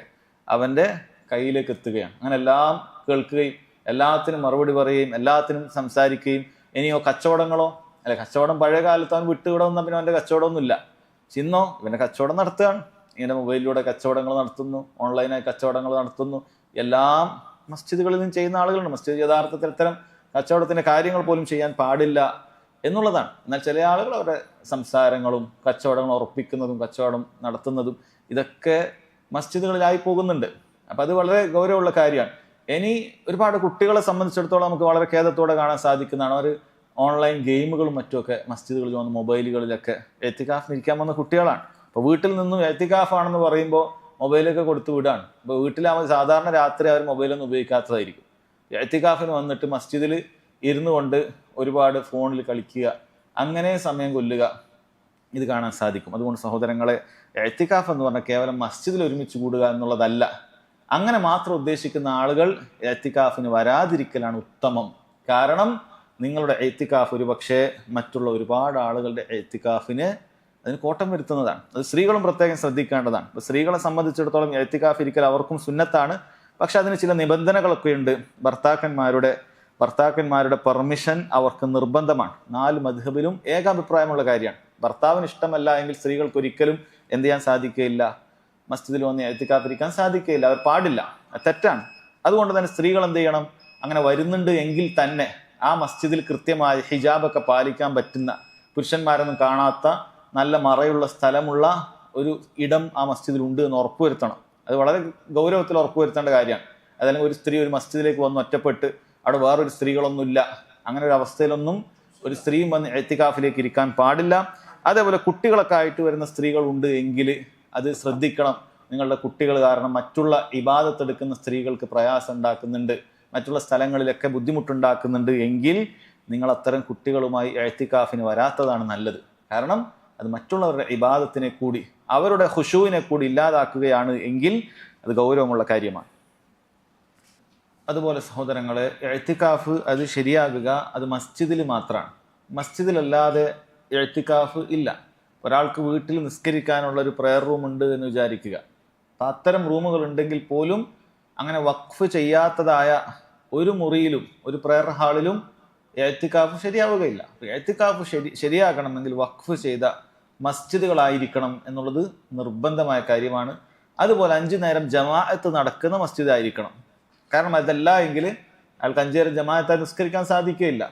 അവൻ്റെ കയ്യിലേക്ക് എത്തുകയാണ്. അങ്ങനെ എല്ലാം കേൾക്കുകയും എല്ലാത്തിനും മറുപടി പറയുകയും എല്ലാത്തിനും സംസാരിക്കുകയും. ഇനിയോ കച്ചവടങ്ങളോ? അല്ലെ, കച്ചവടം പഴയ കാലത്ത് അവൻ വിട്ടുകൂടെ വന്നാൽ പിന്നെ അവൻ്റെ കച്ചവടമൊന്നുമില്ല. ചിന്നോ ഇവൻ്റെ കച്ചവടം നടത്തുകയാണ്, ഇങ്ങനെ മൊബൈലിലൂടെ കച്ചവടങ്ങൾ നടത്തുന്നു, ഓൺലൈനായി കച്ചവടങ്ങൾ നടത്തുന്നു. എല്ലാം മസ്ജിദുകളിൽ നിന്ന് ചെയ്യുന്ന ആളുകളുണ്ട്. മസ്ജിദ് യഥാർത്ഥത്തിൽ ഇത്തരം കച്ചവടത്തിന്റെ കാര്യങ്ങൾ പോലും ചെയ്യാൻ പാടില്ല എന്നുള്ളതാണ്. എന്നാൽ ചില ആളുകൾ അവരുടെ സംസാരങ്ങളും കച്ചവടങ്ങൾ ഉറപ്പിക്കുന്നതും കച്ചവടം നടത്തുന്നതും ഇതൊക്കെ മസ്ജിദുകളിലായി പോകുന്നുണ്ട്. അപ്പം അത് വളരെ ഗൗരവമുള്ള കാര്യമാണ്. ഇനി ഒരുപാട് കുട്ടികളെ സംബന്ധിച്ചിടത്തോളം നമുക്ക് വളരെ ഖേദത്തോടെ കാണാൻ സാധിക്കുന്നതാണ്, അവർ ഓൺലൈൻ ഗെയിമുകളും മറ്റുമൊക്കെ മസ്ജിദുകളിൽ വന്ന് മൊബൈലുകളിലൊക്കെ ഇഅ്തികാഫിന് ഇരിക്കാൻ വന്ന കുട്ടികളാണ്. അപ്പോൾ വീട്ടിൽ നിന്നും ഇഅ്തികാഫാണെന്ന് പറയുമ്പോൾ മൊബൈലൊക്കെ കൊടുത്ത് വിടാണ്. അപ്പോൾ വീട്ടിലാവുമ്പോൾ സാധാരണ രാത്രി അവർ മൊബൈലൊന്നും ഉപയോഗിക്കാത്തതായിരിക്കും. ഇഅ്തികാഫിന് വന്നിട്ട് മസ്ജിദിൽ ഇരുന്നു കൊണ്ട് ഒരുപാട് ഫോണിൽ കളിക്കുക, അങ്ങനെ സമയം കൊല്ലുക, ഇത് കാണാൻ സാധിക്കും. അതുകൊണ്ട് സഹോദരങ്ങളെ, ഇഅ്തികാഫ് എന്ന് പറഞ്ഞാൽ കേവലം മസ്ജിദിൽ ഒരുമിച്ച് കൂടുക എന്നുള്ളതല്ല. അങ്ങനെ മാത്രം ഉദ്ദേശിക്കുന്ന ആളുകൾ ഇഅ്തികാഫിന് വരാതിരിക്കലാണ് ഉത്തമം. കാരണം നിങ്ങളുടെ ഇഅ്തികാഫ് ഒരു പക്ഷേ മറ്റുള്ള ഒരുപാട് ആളുകളുടെ ഇഅ്തികാഫിന് അതിന് കോട്ടം വരുത്തുന്നതാണ്. അത് സ്ത്രീകളും പ്രത്യേകം ശ്രദ്ധിക്കേണ്ടതാണ്. ഇപ്പോൾ സ്ത്രീകളെ സംബന്ധിച്ചിടത്തോളം ഇഅ്തികാഫ് ഇരിക്കൽ അവർക്കും സുന്നത്താണ്. പക്ഷെ അതിന് ചില നിബന്ധനകളൊക്കെ ഉണ്ട്. ഭർത്താക്കന്മാരുടെ പെർമിഷൻ അവർക്ക് നിർബന്ധമാണ്. 4 മദ്ഹബിലും ഏകാഭിപ്രായമുള്ള കാര്യമാണ്. ഭർത്താവിന് ഇഷ്ടമല്ല എങ്കിൽ സ്ത്രീകൾക്ക് ഒരിക്കലും എന്ത് ചെയ്യാൻ സാധിക്കുകയില്ല, മസ്ജിദിൽ വന്ന് ഇഅ്തികാഫ് ഇരിക്കാൻ സാധിക്കുകയില്ല. അവർ പാടില്ല, തെറ്റാണ്. അതുകൊണ്ട് തന്നെ സ്ത്രീകൾ എന്ത് ചെയ്യണം? അങ്ങനെ വരുന്നുണ്ട് എങ്കിൽ തന്നെ ആ മസ്ജിദിൽ കൃത്യമായ ഹിജാബൊക്കെ പാലിക്കാൻ പറ്റുന്ന, പുരുഷന്മാരൊന്നും കാണാത്ത നല്ല മറയുള്ള സ്ഥലമുള്ള ഒരു ഇടം ആ മസ്ജിദിൽ ഉണ്ട് എന്ന് ഉറപ്പുവരുത്തണം. അത് വളരെ ഗൗരവത്തിൽ ഉറപ്പുവരുത്തേണ്ട കാര്യമാണ്. അതല്ലെങ്കിൽ ഒരു സ്ത്രീ ഒരു മസ്ജിദിലേക്ക് വന്ന് ഒറ്റപ്പെട്ട് അവിടെ വേറൊരു സ്ത്രീകളൊന്നുമില്ല, അങ്ങനെ ഒരു അവസ്ഥയിലൊന്നും ഒരു സ്ത്രീയും വന്ന് എത്തിക്കാഫിലേക്ക് ഇരിക്കാൻ പാടില്ല. അതേപോലെ കുട്ടികളൊക്കെ ആയിട്ട് വരുന്ന സ്ത്രീകളുണ്ട് എങ്കിൽ അത് ശ്രദ്ധിക്കണം. നിങ്ങളുടെ കുട്ടികൾ കാരണം മറ്റുള്ള ഇബാദത്ത് എടുക്കുന്ന സ്ത്രീകൾക്ക് പ്രയാസം ഉണ്ടാക്കുന്നുണ്ട്, മറ്റുള്ള സ്ഥലങ്ങളിലൊക്കെ ബുദ്ധിമുട്ടുണ്ടാക്കുന്നുണ്ട് എങ്കിൽ നിങ്ങൾ അത്തരം കുട്ടികളുമായി എത്തിക്കാഫിന് വരാത്തതാണ് നല്ലത്. കാരണം അത് മറ്റുള്ളവരുടെ ഇബാദത്തിനെ കൂടി അവരുടെ ഖുശൂവിനെ കൂടി ഇല്ലാതാക്കുകയാണ് എങ്കിൽ അത് ഗൗരവമുള്ള കാര്യമാണ്. അതുപോലെ സഹോദരങ്ങളെ, എത്തിക്കാഫ് അത് ശരിയാകുക അത് മസ്ജിദിൽ മാത്രമാണ്. മസ്ജിദിലല്ലാതെ എത്തിക്കാഫ് ഇല്ല. ഒരാൾക്ക് വീട്ടിൽ നിസ്കരിക്കാനുള്ള ഒരു പ്രെയർ റൂം ഉണ്ട് എന്ന് വിചാരിക്കുക. അപ്പം അത്തരം റൂമുകൾ ഉണ്ടെങ്കിൽ പോലും അങ്ങനെ വഖഫ് ചെയ്യാത്തതായ ഒരു മുറിയിലും ഒരു പ്രെയർ ഹാളിലും എത്തിക്കാഫ് ശരിയാവുകയില്ല. എത്തിക്കാഫ് ശരിയാകണമെങ്കിൽ വഖഫ് ചെയ്ത മസ്ജിദുകളായിരിക്കണം എന്നുള്ളത് നിർബന്ധമായ കാര്യമാണ്. അതുപോലെ 5 നേരം ജമാഅത്ത് നടക്കുന്ന മസ്ജിദ് ആയിരിക്കണം. കാരണം അതല്ല എങ്കിൽ അയാൾക്ക് 5 നേരം ജമാഅത്തായി നിസ്കരിക്കാൻ സാധിക്കുകയില്ല.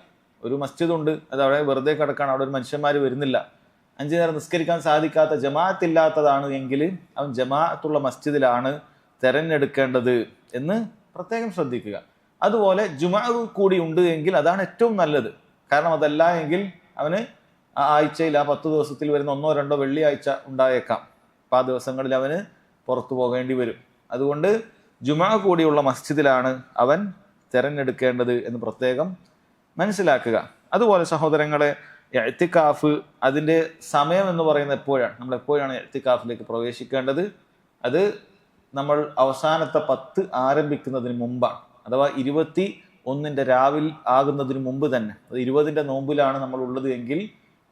ഒരു മസ്ജിദുണ്ട്, അത് അവിടെ വെറുതെ കിടക്കാണ്, അവിടെ ഒരു മനുഷ്യന്മാർ വരുന്നില്ല, 5 നേരം നിസ്കരിക്കാൻ സാധിക്കാത്ത ജമാഅത്ത് ഇല്ലാത്തതാണ് എങ്കിൽ അവൻ ജമാഅത്തുള്ള മസ്ജിദിലാണ് തിരഞ്ഞെടുക്കേണ്ടത് എന്ന് പ്രത്യേകം ശ്രദ്ധിക്കുക. അതുപോലെ ജുമുഅ കൂടി ഉണ്ട് എങ്കിൽ അതാണ് ഏറ്റവും നല്ലത്. കാരണം അതല്ല എങ്കിൽ അവന് ആഴ്ചയിൽ ആ 10 ദിവസത്തിൽ വരുന്ന 1 or 2 വെള്ളിയാഴ്ച ഉണ്ടായേക്കാം. അപ്പം ആ ദിവസങ്ങളിൽ അവന് പുറത്തു പോകേണ്ടി വരും. അതുകൊണ്ട് ജുമുഅ കൂടിയുള്ള മസ്ജിദിലാണ് അവൻ തിരഞ്ഞെടുക്കേണ്ടത് എന്ന് പ്രത്യേകം മനസ്സിലാക്കുക. അതുപോലെ സഹോദരങ്ങളെ, ഇഅ്തികാഫ് അതിൻ്റെ സമയം എന്ന് പറയുന്നത് എപ്പോഴാണ്? നമ്മൾ എപ്പോഴാണ് ഇഅ്തികാഫിലേക്ക് പ്രവേശിക്കേണ്ടത്? അത് നമ്മൾ അവസാനത്തെ 10 ആരംഭിക്കുന്നതിന് മുമ്പാണ്. അഥവാ 21 രാവിലെ ആകുന്നതിന് മുമ്പ് തന്നെ. അത് 20 നോമ്പിലാണ് നമ്മൾ ഉള്ളത് എങ്കിൽ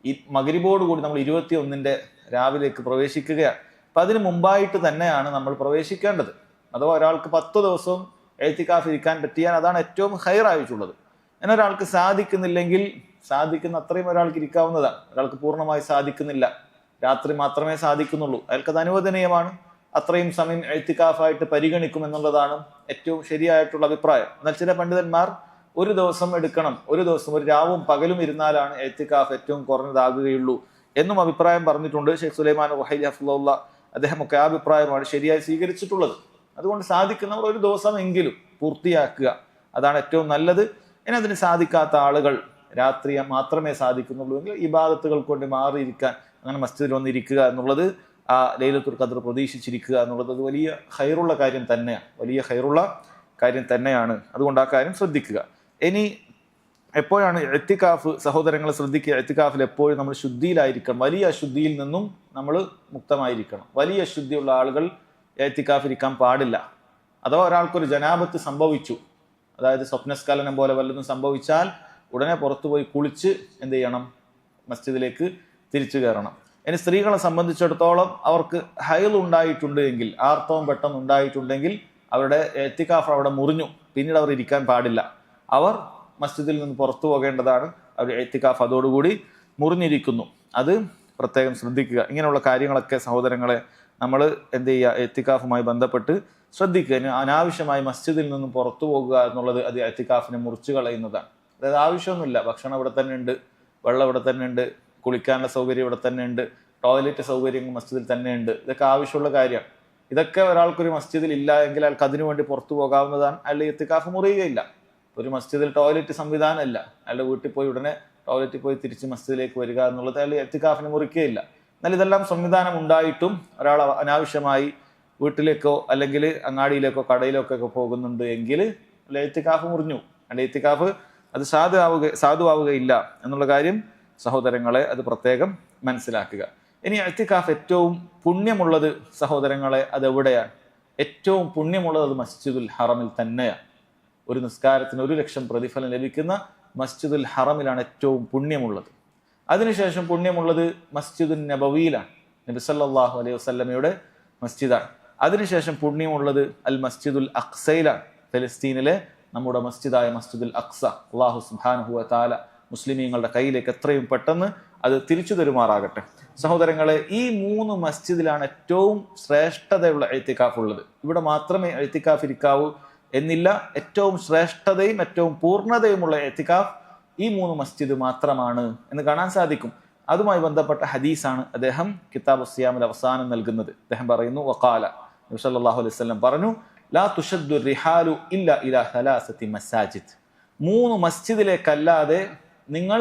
ഈ മഗ്രിബോട് കൂടി നമ്മൾ 21 രാവിലേക്ക് പ്രവേശിക്കുകയാണ്. അപ്പം അതിന് മുമ്പായിട്ട് തന്നെയാണ് നമ്മൾ പ്രവേശിക്കേണ്ടത്. അഥവാ ഒരാൾക്ക് 10 ദിവസവും ഇഅ്തികാഫ് ഇരിക്കാൻ പറ്റിയാൽ അതാണ് ഏറ്റവും ഹൈറായിട്ടുള്ളത്. എന്നാൽ ഒരാൾക്ക് സാധിക്കുന്നില്ലെങ്കിൽ സാധിക്കുന്ന അത്രയും ഒരാൾക്ക് ഇരിക്കാവുന്നതാണ്. ഒരാൾക്ക് പൂർണ്ണമായി സാധിക്കുന്നില്ല, രാത്രി മാത്രമേ സാധിക്കുന്നുള്ളൂ, അയാൾക്കത് അനുവദനീയമാണ്. അത്രയും സമയം ഇഅ്തികാഫായിട്ട് പരിഗണിക്കും എന്നുള്ളതാണ് ഏറ്റവും ശരിയായിട്ടുള്ള അഭിപ്രായം. എന്നാൽ ചില പണ്ഡിതന്മാർ ഒരു ദിവസം എടുക്കണം, ഒരു ദിവസം ഒരു രാവും പകലും ഇരുന്നാലാണ് ഇഅ്തികാഫ് ഏറ്റവും കുറഞ്ഞതാകുകയുള്ളൂ എന്നും അഭിപ്രായം പറഞ്ഞിട്ടുണ്ട്. ഷെയ്ഖ് സുലൈമാൻ റുഹൈലി ഹഫ്ളഹുല്ലാഹ് അദ്ദേഹമൊക്കെ ആ അഭിപ്രായമാണ് ശരിയായി സ്വീകരിച്ചിട്ടുള്ളത്. അതുകൊണ്ട് സാധിക്കുന്നവർ ഒരു ദിവസം എങ്കിലും പൂർത്തിയാക്കുക, അതാണ് ഏറ്റവും നല്ലത്. ഇനി അതിന് സാധിക്കാത്ത ആളുകൾ രാത്രി മാത്രമേ സാധിക്കുന്നുള്ളൂ എങ്കിൽ ഇബാദത്തുകൾ കൊണ്ട് മാറിയിരിക്കാൻ, അങ്ങനെ മസ്ജിദിൽ വന്നിരിക്കുക എന്നുള്ളത്, ആ ലൈലത്തുൽ ഖദ്ർ പ്രതീക്ഷിച്ചിരിക്കുക എന്നുള്ളത് അത് വലിയ ഖൈറുള്ള കാര്യം തന്നെയാണ്, വലിയ ഖൈറുള്ള കാര്യം തന്നെയാണ്. അതുകൊണ്ട് ആ കാര്യം ശ്രദ്ധിക്കുക. ഇനി എപ്പോഴാണ് ഇഅ്തികാഫ്? സഹോദരങ്ങളെ ശ്രദ്ധിക്കുക, ഇഅ്തികാഫിൽ എപ്പോഴും നമ്മൾ ശുദ്ധിയിലായിരിക്കണം. വലിയ അശുദ്ധിയിൽ നിന്നും നമ്മൾ മുക്തമായിരിക്കണം. വലിയ അശുദ്ധിയുള്ള ആളുകൾ ഇഅ്തികാഫ് ഇരിക്കാൻ പാടില്ല. അഥവാ ഒരാൾക്കൊരു ജനാബത്ത് സംഭവിച്ചു, അതായത് സ്വപ്നസ്ഖലനം പോലെ വല്ലതും സംഭവിച്ചാൽ ഉടനെ പുറത്തുപോയി കുളിച്ച് എന്ത് ചെയ്യണം? മസ്ജിദിലേക്ക് തിരിച്ചു കയറണം. ഇനി സ്ത്രീകളെ സംബന്ധിച്ചിടത്തോളം അവർക്ക് ഹൈൽ ഉണ്ടായിട്ടുണ്ട് എങ്കിൽ, ആർത്തവം പെട്ടെന്ന് ഉണ്ടായിട്ടുണ്ടെങ്കിൽ അവരുടെ ഇഅ്തികാഫ് അവിടെ മുറിഞ്ഞു, പിന്നീട് അവർ ഇരിക്കാൻ പാടില്ല. അവർ മസ്ജിദിൽ നിന്ന് പുറത്തു പോകേണ്ടതാണ്. അവർ ഇഅ്തികാഫ് അതോടുകൂടി മുറിഞ്ഞിരിക്കുന്നു. അത് പ്രത്യേകം ശ്രദ്ധിക്കുക. ഇങ്ങനെയുള്ള കാര്യങ്ങളൊക്കെ സഹോദരങ്ങളെ നമ്മൾ എന്ത് ചെയ്യുക? ഇഅ്തികാഫുമായി ബന്ധപ്പെട്ട് ശ്രദ്ധിക്കുക. അനാവശ്യമായി മസ്ജിദിൽ നിന്നും പുറത്തു പോകുക എന്നുള്ളത് അത് ഇഅ്തികാഫിനെ മുറിച്ചു കളയുന്നതാണ്. അതായത് ആവശ്യമൊന്നുമില്ല, ഭക്ഷണം ഇവിടെ തന്നെ ഉണ്ട്, വെള്ളം ഇവിടെ തന്നെ ഉണ്ട്, കുളിക്കാനുള്ള സൗകര്യം ഇവിടെ തന്നെ ഉണ്ട്, ടോയ്ലറ്റ് സൗകര്യങ്ങൾ മസ്ജിദിൽ തന്നെ ഉണ്ട്. ഇതൊക്കെ ആവശ്യമുള്ള കാര്യമാണ്. ഇതൊക്കെ ഒരാൾക്കൊരു മസ്ജിദിൽ ഇല്ല എങ്കിൽ അയാൾക്ക് അതിനു വേണ്ടി പുറത്തു പോകാവുന്നതാണ്. അയാളുടെ ഇഅ്തികാഫ് മുറിയുകയില്ല. ഒരു മസ്ജിദിൽ ടോയ്ലറ്റ് സംവിധാനമല്ല, അയാളുടെ വീട്ടിൽ പോയി ഉടനെ ടോയ്ലറ്റിൽ പോയി തിരിച്ച് മസ്ജിദിലേക്ക് വരിക എന്നുള്ളത് അയാളുടെ ഇഅ്തികാഫിനെ മുറിക്കുകയില്ല. എന്നാൽ ഇതെല്ലാം സംവിധാനം ഉണ്ടായിട്ടും ഒരാൾ അനാവശ്യമായി വീട്ടിലേക്കോ അല്ലെങ്കിൽ അങ്ങാടിയിലേക്കോ കടയിലേക്കോ പോകുന്നുണ്ട് എങ്കിൽ ഇഅ്തികാഫ് മുറിഞ്ഞു. അയാളുടെ ഇഅ്തികാഫ് അത് സാധുവാവുകയില്ല എന്നുള്ള കാര്യം സഹോദരങ്ങളെ അത് പ്രത്യേകം മനസ്സിലാക്കുക. ഇനി ഇഅ്തികാഫ് ഏറ്റവും പുണ്യമുള്ളത് സഹോദരങ്ങളെ അതെവിടെയാണ്? ഏറ്റവും പുണ്യമുള്ളത് അത് മസ്ജിദുൽ ഹറമിൽ തന്നെയാണ്. ഒരു നിസ്കാരത്തിന് 1,00,000 പ്രതിഫലം ലഭിക്കുന്ന മസ്ജിദുൽ ഹറമിലാണ് ഏറ്റവും പുണ്യമുള്ളത്. അതിനുശേഷം പുണ്യമുള്ളത് മസ്ജിദുൻ നബവിയിലാണ്, നബി സല്ലല്ലാഹു അലൈഹി വസല്ലമയുടെ മസ്ജിദാണ്. അതിനുശേഷം പുണ്യമുള്ളത് അൽ മസ്ജിദുൽ അഖ്സയിലാണ്, ഫലസ്തീനിലെ നമ്മുടെ മസ്ജിദായ മസ്ജിദുൽ അഖ്സ. അല്ലാഹു സുബ്ഹാനഹു വ തആല മുസ്ലിമീങ്ങളുടെ കയ്യിലേക്ക് എത്രയും പെട്ടെന്ന് അത് തിരിച്ചു തരുമാറാകട്ടെ. സഹോദരങ്ങളെ, ഈ 3 മസ്ജിദിലാണ് ഏറ്റവും ശ്രേഷ്ഠതയുള്ള ഇഅ്തികാഫ് ഉള്ളത്. ഇവിടെ മാത്രമേ ഇഅ്തികാഫ് ഇരിക്കാവൂ എന്നില്ല. ഏറ്റവും ശ്രേഷ്ഠതയും ഏറ്റവും പൂർണ്ണതയുമുള്ള ഇഅ്തികാഫ് ഈ 3 മസ്ജിദ് മാത്രമാണ് എന്ന് കാണാൻ സാധിക്കും. അതുമായി ബന്ധപ്പെട്ട ഹദീസാണ് അദ്ദേഹം കിതാബ് സിയാമിൽ അവസാനം നൽകുന്നത്. അദ്ദേഹം പറയുന്നു, വഖാല, നബി സല്ലല്ലാഹു അലൈഹി വസല്ലം പറഞ്ഞു, ലാ തുശദ്ദു റിഹാലു ഇല്ലാ ഇലാ 3 മസാജിദ്. 3 മസ്ജിദിലേക്കല്ലാതെ നിങ്ങൾ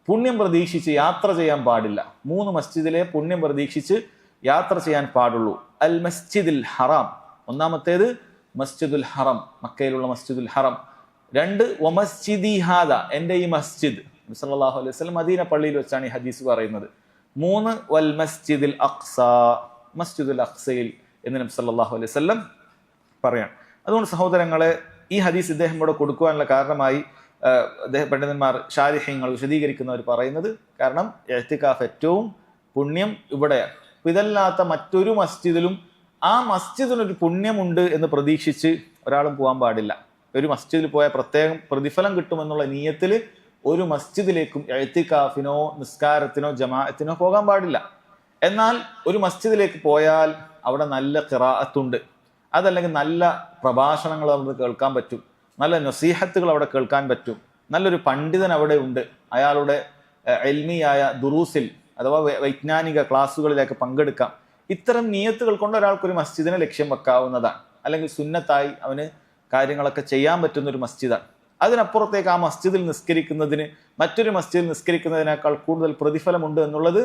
പുണ്യം പ്രതീക്ഷിച്ച് യാത്ര ചെയ്യാൻ പാടില്ല. 3 മസ്ജിദിലെ പുണ്യം പ്രതീക്ഷിച്ച് യാത്ര ചെയ്യാൻ പാടുള്ളൂ. അൽ മസ്ജിദുൽ ഹറാം, ഒന്നാമത്തേത് മസ്ജിദുൽ ഹറം, മക്കയിലുള്ള മസ്ജിദുൽ ഹറം. 2 വമസ്ജിദി ഹാദ, എൻ്റെ ഈ മസ്ജിദ്. നബി സല്ലല്ലാഹു അലൈഹി വസല്ലം മദീന പള്ളിയിൽ വെച്ചാണ് ഈ ഹദീസ് പറയുന്നത്. 3 വൽ മസ്ജിദുൽ അഖ്സ, മസ്ജിദുൽ അഖ്സയിൽ എന്ന് നബി സല്ലല്ലാഹു അലൈഹി വസല്ലം പറയാണ്. അതുകൊണ്ട് സഹോദരങ്ങളെ, ഈ ഹദീസ് ഇദ്ദേഹം ഇവിടെ കൊടുക്കുവാനുള്ള കാരണമായി പണ്ഡിതന്മാർ ശാരിഹ്യങ്ങൾ വിശദീകരിക്കുന്നവർ പറയുന്നത്, കാരണം ഇഅ്തികാഫ് ഏറ്റവും പുണ്യം ഇവിടെയാണ്. ഇതല്ലാത്ത മറ്റൊരു മസ്ജിദിലും ആ മസ്ജിദിനൊരു പുണ്യമുണ്ട് എന്ന് പ്രതീക്ഷിച്ച് ഒരാളും പോകാൻ പാടില്ല. ഒരു മസ്ജിദിൽ പോയാൽ പ്രത്യേകം പ്രതിഫലം കിട്ടുമെന്നുള്ള നീയത്തിൽ ഒരു മസ്ജിദിലേക്കും ഇഅ്തികാഫിനോ നിസ്കാരത്തിനോ ജമാഅത്തിനോ പോകാൻ പാടില്ല. എന്നാൽ ഒരു മസ്ജിദിലേക്ക് പോയാൽ അവിടെ നല്ല ഖിറാഅത്തുണ്ട്, അതല്ലെങ്കിൽ നല്ല പ്രഭാഷണങ്ങൾ അവിടെ കേൾക്കാൻ പറ്റും, നല്ല നസീഹത്തുകൾ അവിടെ കേൾക്കാൻ പറ്റും, നല്ലൊരു പണ്ഡിതൻ അവിടെ ഉണ്ട്, അയാളുടെ ഇൽമിയായ ദുറൂസിൽ അഥവാ വൈജ്ഞാനിക ക്ലാസ്സുകളിലേക്ക് പങ്കെടുക്കാം. ഇത്തരം നിയത്തുകൾ കൊണ്ട് ഒരാൾക്കൊരു മസ്ജിദിനെ ലക്ഷ്യം വെക്കാവുന്നതാണ്. അല്ലെങ്കിൽ സുന്നത്തായി അവന് കാര്യങ്ങളൊക്കെ ചെയ്യാൻ പറ്റുന്ന ഒരു മസ്ജിദാണ്. അതിനപ്പുറത്തേക്ക് ആ മസ്ജിദിൽ നിസ്കരിക്കുന്നതിന് മറ്റൊരു മസ്ജിദിൽ നിസ്കരിക്കുന്നതിനേക്കാൾ കൂടുതൽ പ്രതിഫലമുണ്ട് എന്നുള്ളത്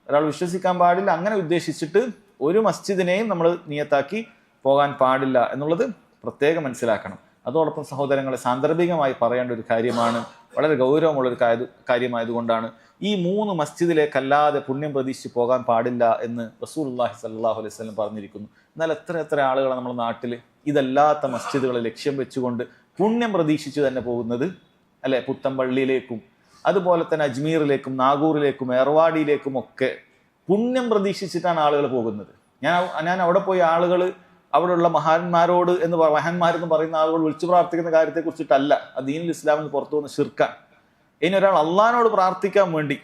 ഒരാൾ വിശ്വസിക്കാൻ പാടില്ല. അങ്ങനെ ഉദ്ദേശിച്ചിട്ട് ഒരു മസ്ജിദിനെയും നമ്മൾ നിയത്താക്കി പോകാൻ പാടില്ല എന്നുള്ളത് പ്രത്യേകം മനസ്സിലാക്കണം. അതോടൊപ്പം സഹോദരങ്ങളെ, സാന്ദർഭികമായി പറയേണ്ട ഒരു കാര്യമാണ്, വളരെ ഗൗരവമുള്ളൊരു കാര്യമായതുകൊണ്ടാണ് ഈ 3 മസ്ജിദിലേക്കല്ലാതെ പുണ്യം പ്രതീക്ഷിച്ച് പോകാൻ പാടില്ല എന്ന് റസൂലുള്ളാഹി സ്വല്ലല്ലാഹു അലൈഹി വസല്ലം പറഞ്ഞിരിക്കുന്നു. എന്നാൽ എത്ര ആളുകളാണ് നമ്മുടെ നാട്ടിൽ ഇതല്ലാത്ത മസ്ജിദുകളെ ലക്ഷ്യം വെച്ചുകൊണ്ട് പുണ്യം പ്രതീക്ഷിച്ച് തന്നെ പോകുന്നത്, അല്ലെ? പുത്തമ്പള്ളിയിലേക്കും അതുപോലെ തന്നെ അജ്മീറിലേക്കും നാഗൂറിലേക്കും ഏർവാടിയിലേക്കും ഒക്കെ പുണ്യം പ്രതീക്ഷിച്ചിട്ടാണ് ആളുകൾ പോകുന്നത്. ഞാൻ അവിടെ പോയി ആളുകൾ അവിടെയുള്ള മഹാന്മാരെന്ന് പറയുന്ന ആളുകൾ വിളിച്ചു പ്രാർത്ഥിക്കുന്ന കാര്യത്തെ കുറിച്ചിട്ടല്ല, അത് ദീനുൽ ഇസ്ലാമിന് പുറത്തു വന്ന് ശിർക്കാണ്. ഇനി ഒരാൾ അള്ളാഹിനോട് പ്രാർത്ഥിക്കാൻ വേണ്ടി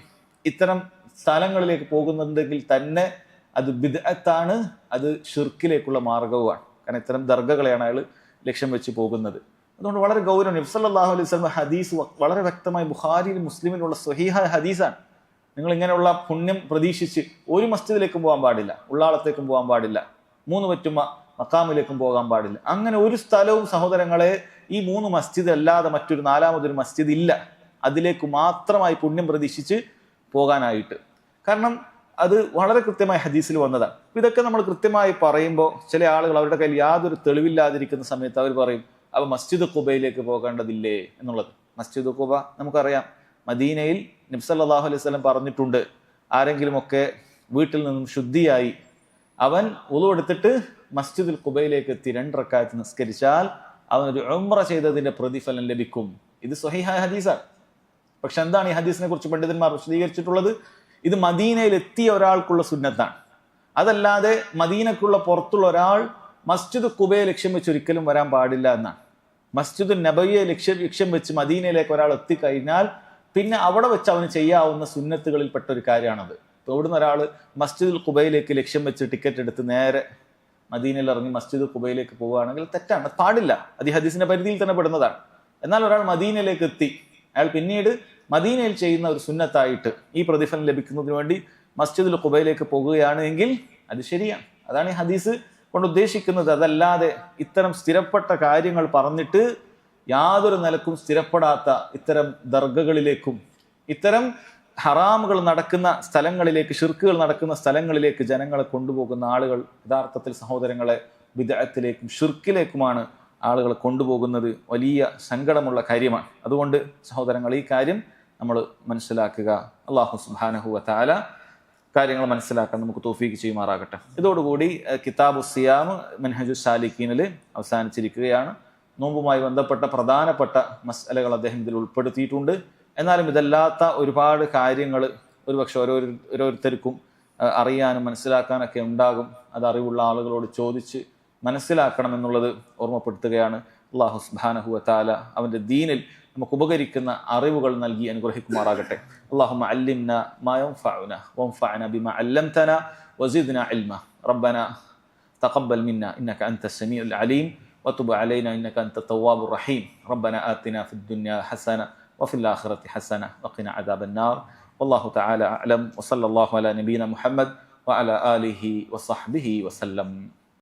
ഇത്തരം സ്ഥലങ്ങളിലേക്ക് പോകുന്നുണ്ടെങ്കിൽ തന്നെ അത് ബിദ്അത്താണ്, അത് ഷിർക്കിലേക്കുള്ള മാർഗവുമാണ്. കാരണം ഇത്തരം ദർഗകളെയാണ് അയാൾ ലക്ഷ്യം വെച്ച് പോകുന്നത്. അതുകൊണ്ട് വളരെ ഗൗരവം. നബി സല്ലല്ലാഹു അലൈഹി വസല്ലം ഹദീസ് വളരെ വ്യക്തമായി ബുഖാരിയിലും മുസ്ലിമിലുള്ള സ്വഹീഹായ ഹദീസാണ്. നിങ്ങൾ ഇങ്ങനെയുള്ള പുണ്യം പ്രതീക്ഷിച്ച് ഒരു മസ്ജിദിലേക്കും പോകാൻ പാടില്ല, ഉള്ളാളത്തേക്കും പോകാൻ പാടില്ല, 3 പറ്റുമ മക്കാമിലേക്കും പോകാൻ പാടില്ല. അങ്ങനെ ഒരു സ്ഥലവും സഹോദരങ്ങളെ ഈ 3 മസ്ജിദ് അല്ലാതെ മറ്റൊരു 4മതൊരു മസ്ജിദ് ഇല്ല, അതിലേക്ക് മാത്രമായി പുണ്യം പ്രതീക്ഷിച്ച് പോകാനായിട്ട്. കാരണം അത് വളരെ കൃത്യമായി ഹദീസിൽ വന്നതാണ്. ഇതൊക്കെ നമ്മൾ കൃത്യമായി പറയുമ്പോൾ ചില ആളുകൾ അവരുടെ കയ്യിൽ യാതൊരു തെളിവില്ലാതിരിക്കുന്ന സമയത്ത് അവർ പറയും, അപ്പോൾ മസ്ജിദ് ഖുബയിലേക്ക് പോകേണ്ടതില്ലേ എന്നുള്ളത്. മസ്ജിദ് ഖുബ നമുക്കറിയാം, മദീനയിൽ നബി സല്ലല്ലാഹു അലൈഹി വസല്ലം പറഞ്ഞിട്ടുണ്ട്, ആരെങ്കിലുമൊക്കെ വീട്ടിൽ നിന്നും ശുദ്ധിയായി അവൻ വുളു എടുത്തിട്ട് മസ്ജിദുൽ ഖുബയിലേക്ക് എത്തി 2 റക്അത്ത് നിസ്കരിച്ചാൽ അവനൊരു ഉംറ ചെയ്തതിന്റെ പ്രതിഫലം ലഭിക്കും. ഇത് സ്വഹീഹായ ഹദീസാണ്. പക്ഷെ എന്താണ് ഈ ഹദീസിനെ കുറിച്ച് പണ്ഡിതന്മാർ വിശദീകരിച്ചിട്ടുള്ളത്? ഇത് മദീനയിൽ എത്തിയ ഒരാൾക്കുള്ള സുന്നത്താണ്. അതല്ലാതെ മദീനക്കുള്ള പുറത്തുള്ള ഒരാൾ മസ്ജിദ് ഖുബയെ ലക്ഷ്യം വെച്ച് ഒരിക്കലും വരാൻ പാടില്ല എന്നാണ്. മസ്ജിദ് നബവിയെ ലക്ഷ്യം വെച്ച് മദീനയിലേക്ക് ഒരാൾ എത്തിക്കഴിഞ്ഞാൽ പിന്നെ അവിടെ വെച്ച് അവന് ചെയ്യാവുന്ന സുന്നത്തുകളിൽപ്പെട്ട ഒരു കാര്യമാണത്. ഇപ്പോൾ ഇവിടുന്ന് ഒരാൾ മസ്ജിദുൽ ഖുബയിലേക്ക് ലക്ഷ്യം വെച്ച് ടിക്കറ്റ് എടുത്ത് നേരെ മദീനയിൽ ഇറങ്ങി മസ്ജിദ് ഖുബയിലേക്ക് പോവുകയാണെങ്കിൽ തെറ്റാണ്, പാടില്ല. അത് ഈ ഹദീസിന്റെ പരിധിയിൽ തന്നെ പെടുന്നതാണ്. എന്നാൽ ഒരാൾ മദീനയിലേക്ക് എത്തി അയാൾ പിന്നീട് മദീനയിൽ ചെയ്യുന്ന ഒരു സുന്നത്തായിട്ട് ഈ പ്രതിഫലം ലഭിക്കുന്നതിന് വേണ്ടി മസ്ജിദുൽ ഖുബയിലേക്ക് പോകുകയാണ് എങ്കിൽ അത് ശരിയാണ്. അതാണ് ഈ ഹദീസ് കൊണ്ട് ഉദ്ദേശിക്കുന്നത്. അതല്ലാതെ ഇത്തരം സ്ഥിരപ്പെട്ട കാര്യങ്ങൾ പറഞ്ഞിട്ട് യാതൊരു നിലക്കും സ്ഥിരപ്പെടാത്ത ഇത്തരം ദർഗകളിലേക്കും ഇത്തരം ഹറാമുകൾ നടക്കുന്ന സ്ഥലങ്ങളിലേക്ക്, ഷിർക്കുകൾ നടക്കുന്ന സ്ഥലങ്ങളിലേക്ക് ജനങ്ങളെ കൊണ്ടുപോകുന്ന ആളുകൾ യഥാർത്ഥത്തിൽ സഹോദരങ്ങളെ ബിദ്അത്തിലേക്കും ഷിർക്കിലേക്കുമാണ് ആളുകളെ കൊണ്ടുപോകുന്നത്. വലിയ സങ്കടമുള്ള കാര്യമാണ്. അതുകൊണ്ട് സഹോദരങ്ങൾ, ഈ കാര്യം നമ്മൾ മനസ്സിലാക്കുക. അല്ലാഹു സുബ്ഹാനഹു വ തആല കാര്യങ്ങൾ മനസ്സിലാക്കാൻ നമുക്ക് തൗഫീഖ് ചെയ്യുമാറാകട്ടെ. ഇതോടുകൂടി കിതാബു സിയാം മൻഹജു സാലിക്കീനിൽ അവസാനിച്ചിരിക്കുകയാണ്. നോമ്പുമായി ബന്ധപ്പെട്ട പ്രധാനപ്പെട്ട മസ്അലകൾ അദ്ദേഹം ഇതിൽ ഉൾപ്പെടുത്തിയിട്ടുണ്ട്. എന്നാലും ഇതല്ലാത്ത ഒരുപാട് കാര്യങ്ങൾ ഒരുപക്ഷെ ഓരോരുത്തർക്കും അറിയാനും മനസ്സിലാക്കാനൊക്കെ ഉണ്ടാകും. അത് അറിവുള്ള ആളുകളോട് ചോദിച്ച് മനസ്സിലാക്കണമെന്നുള്ളത് ഓർമ്മപ്പെടുത്തുകയാണ്. അല്ലാഹു സുബ്ഹാനഹു വ തആല അവൻ്റെ ദീനിൽ നമുക്ക് ഉപകരിക്കുന്ന അറിവുകൾ നൽകി അനുഗ്രഹിക്കുമാറാകട്ടെ. അല്ലാഹുമ്മ അല്ലിംനാ മാ യൻഫഉനാ വൻഫഅനാ ബിമാ അല്ലംതനാ വസിദ്നാ ഇൽമാ. റബ്ബനാ തഖബ്ബൽ മിന്നാ ഇന്നക അൻതസ് സമീഉൽ അലീം വതുബ് അലൈനാ ഇന്നക അൻതത് തവ്വാബുർ റഹീം. റബ്ബനാ ആതിനാ ഫിദ് ദുനിയാ ഹസന വഫിൽ ആഖിറതി ഹസന വഖിനാ അദാബന്നാർ. വല്ലാഹു തആല അഅലം വസല്ലല്ലാഹു അലാ നബിയിനാ മുഹമ്മദ് വഅലാ ആലിഹി വസഹ്ബിഹി വസല്ലം.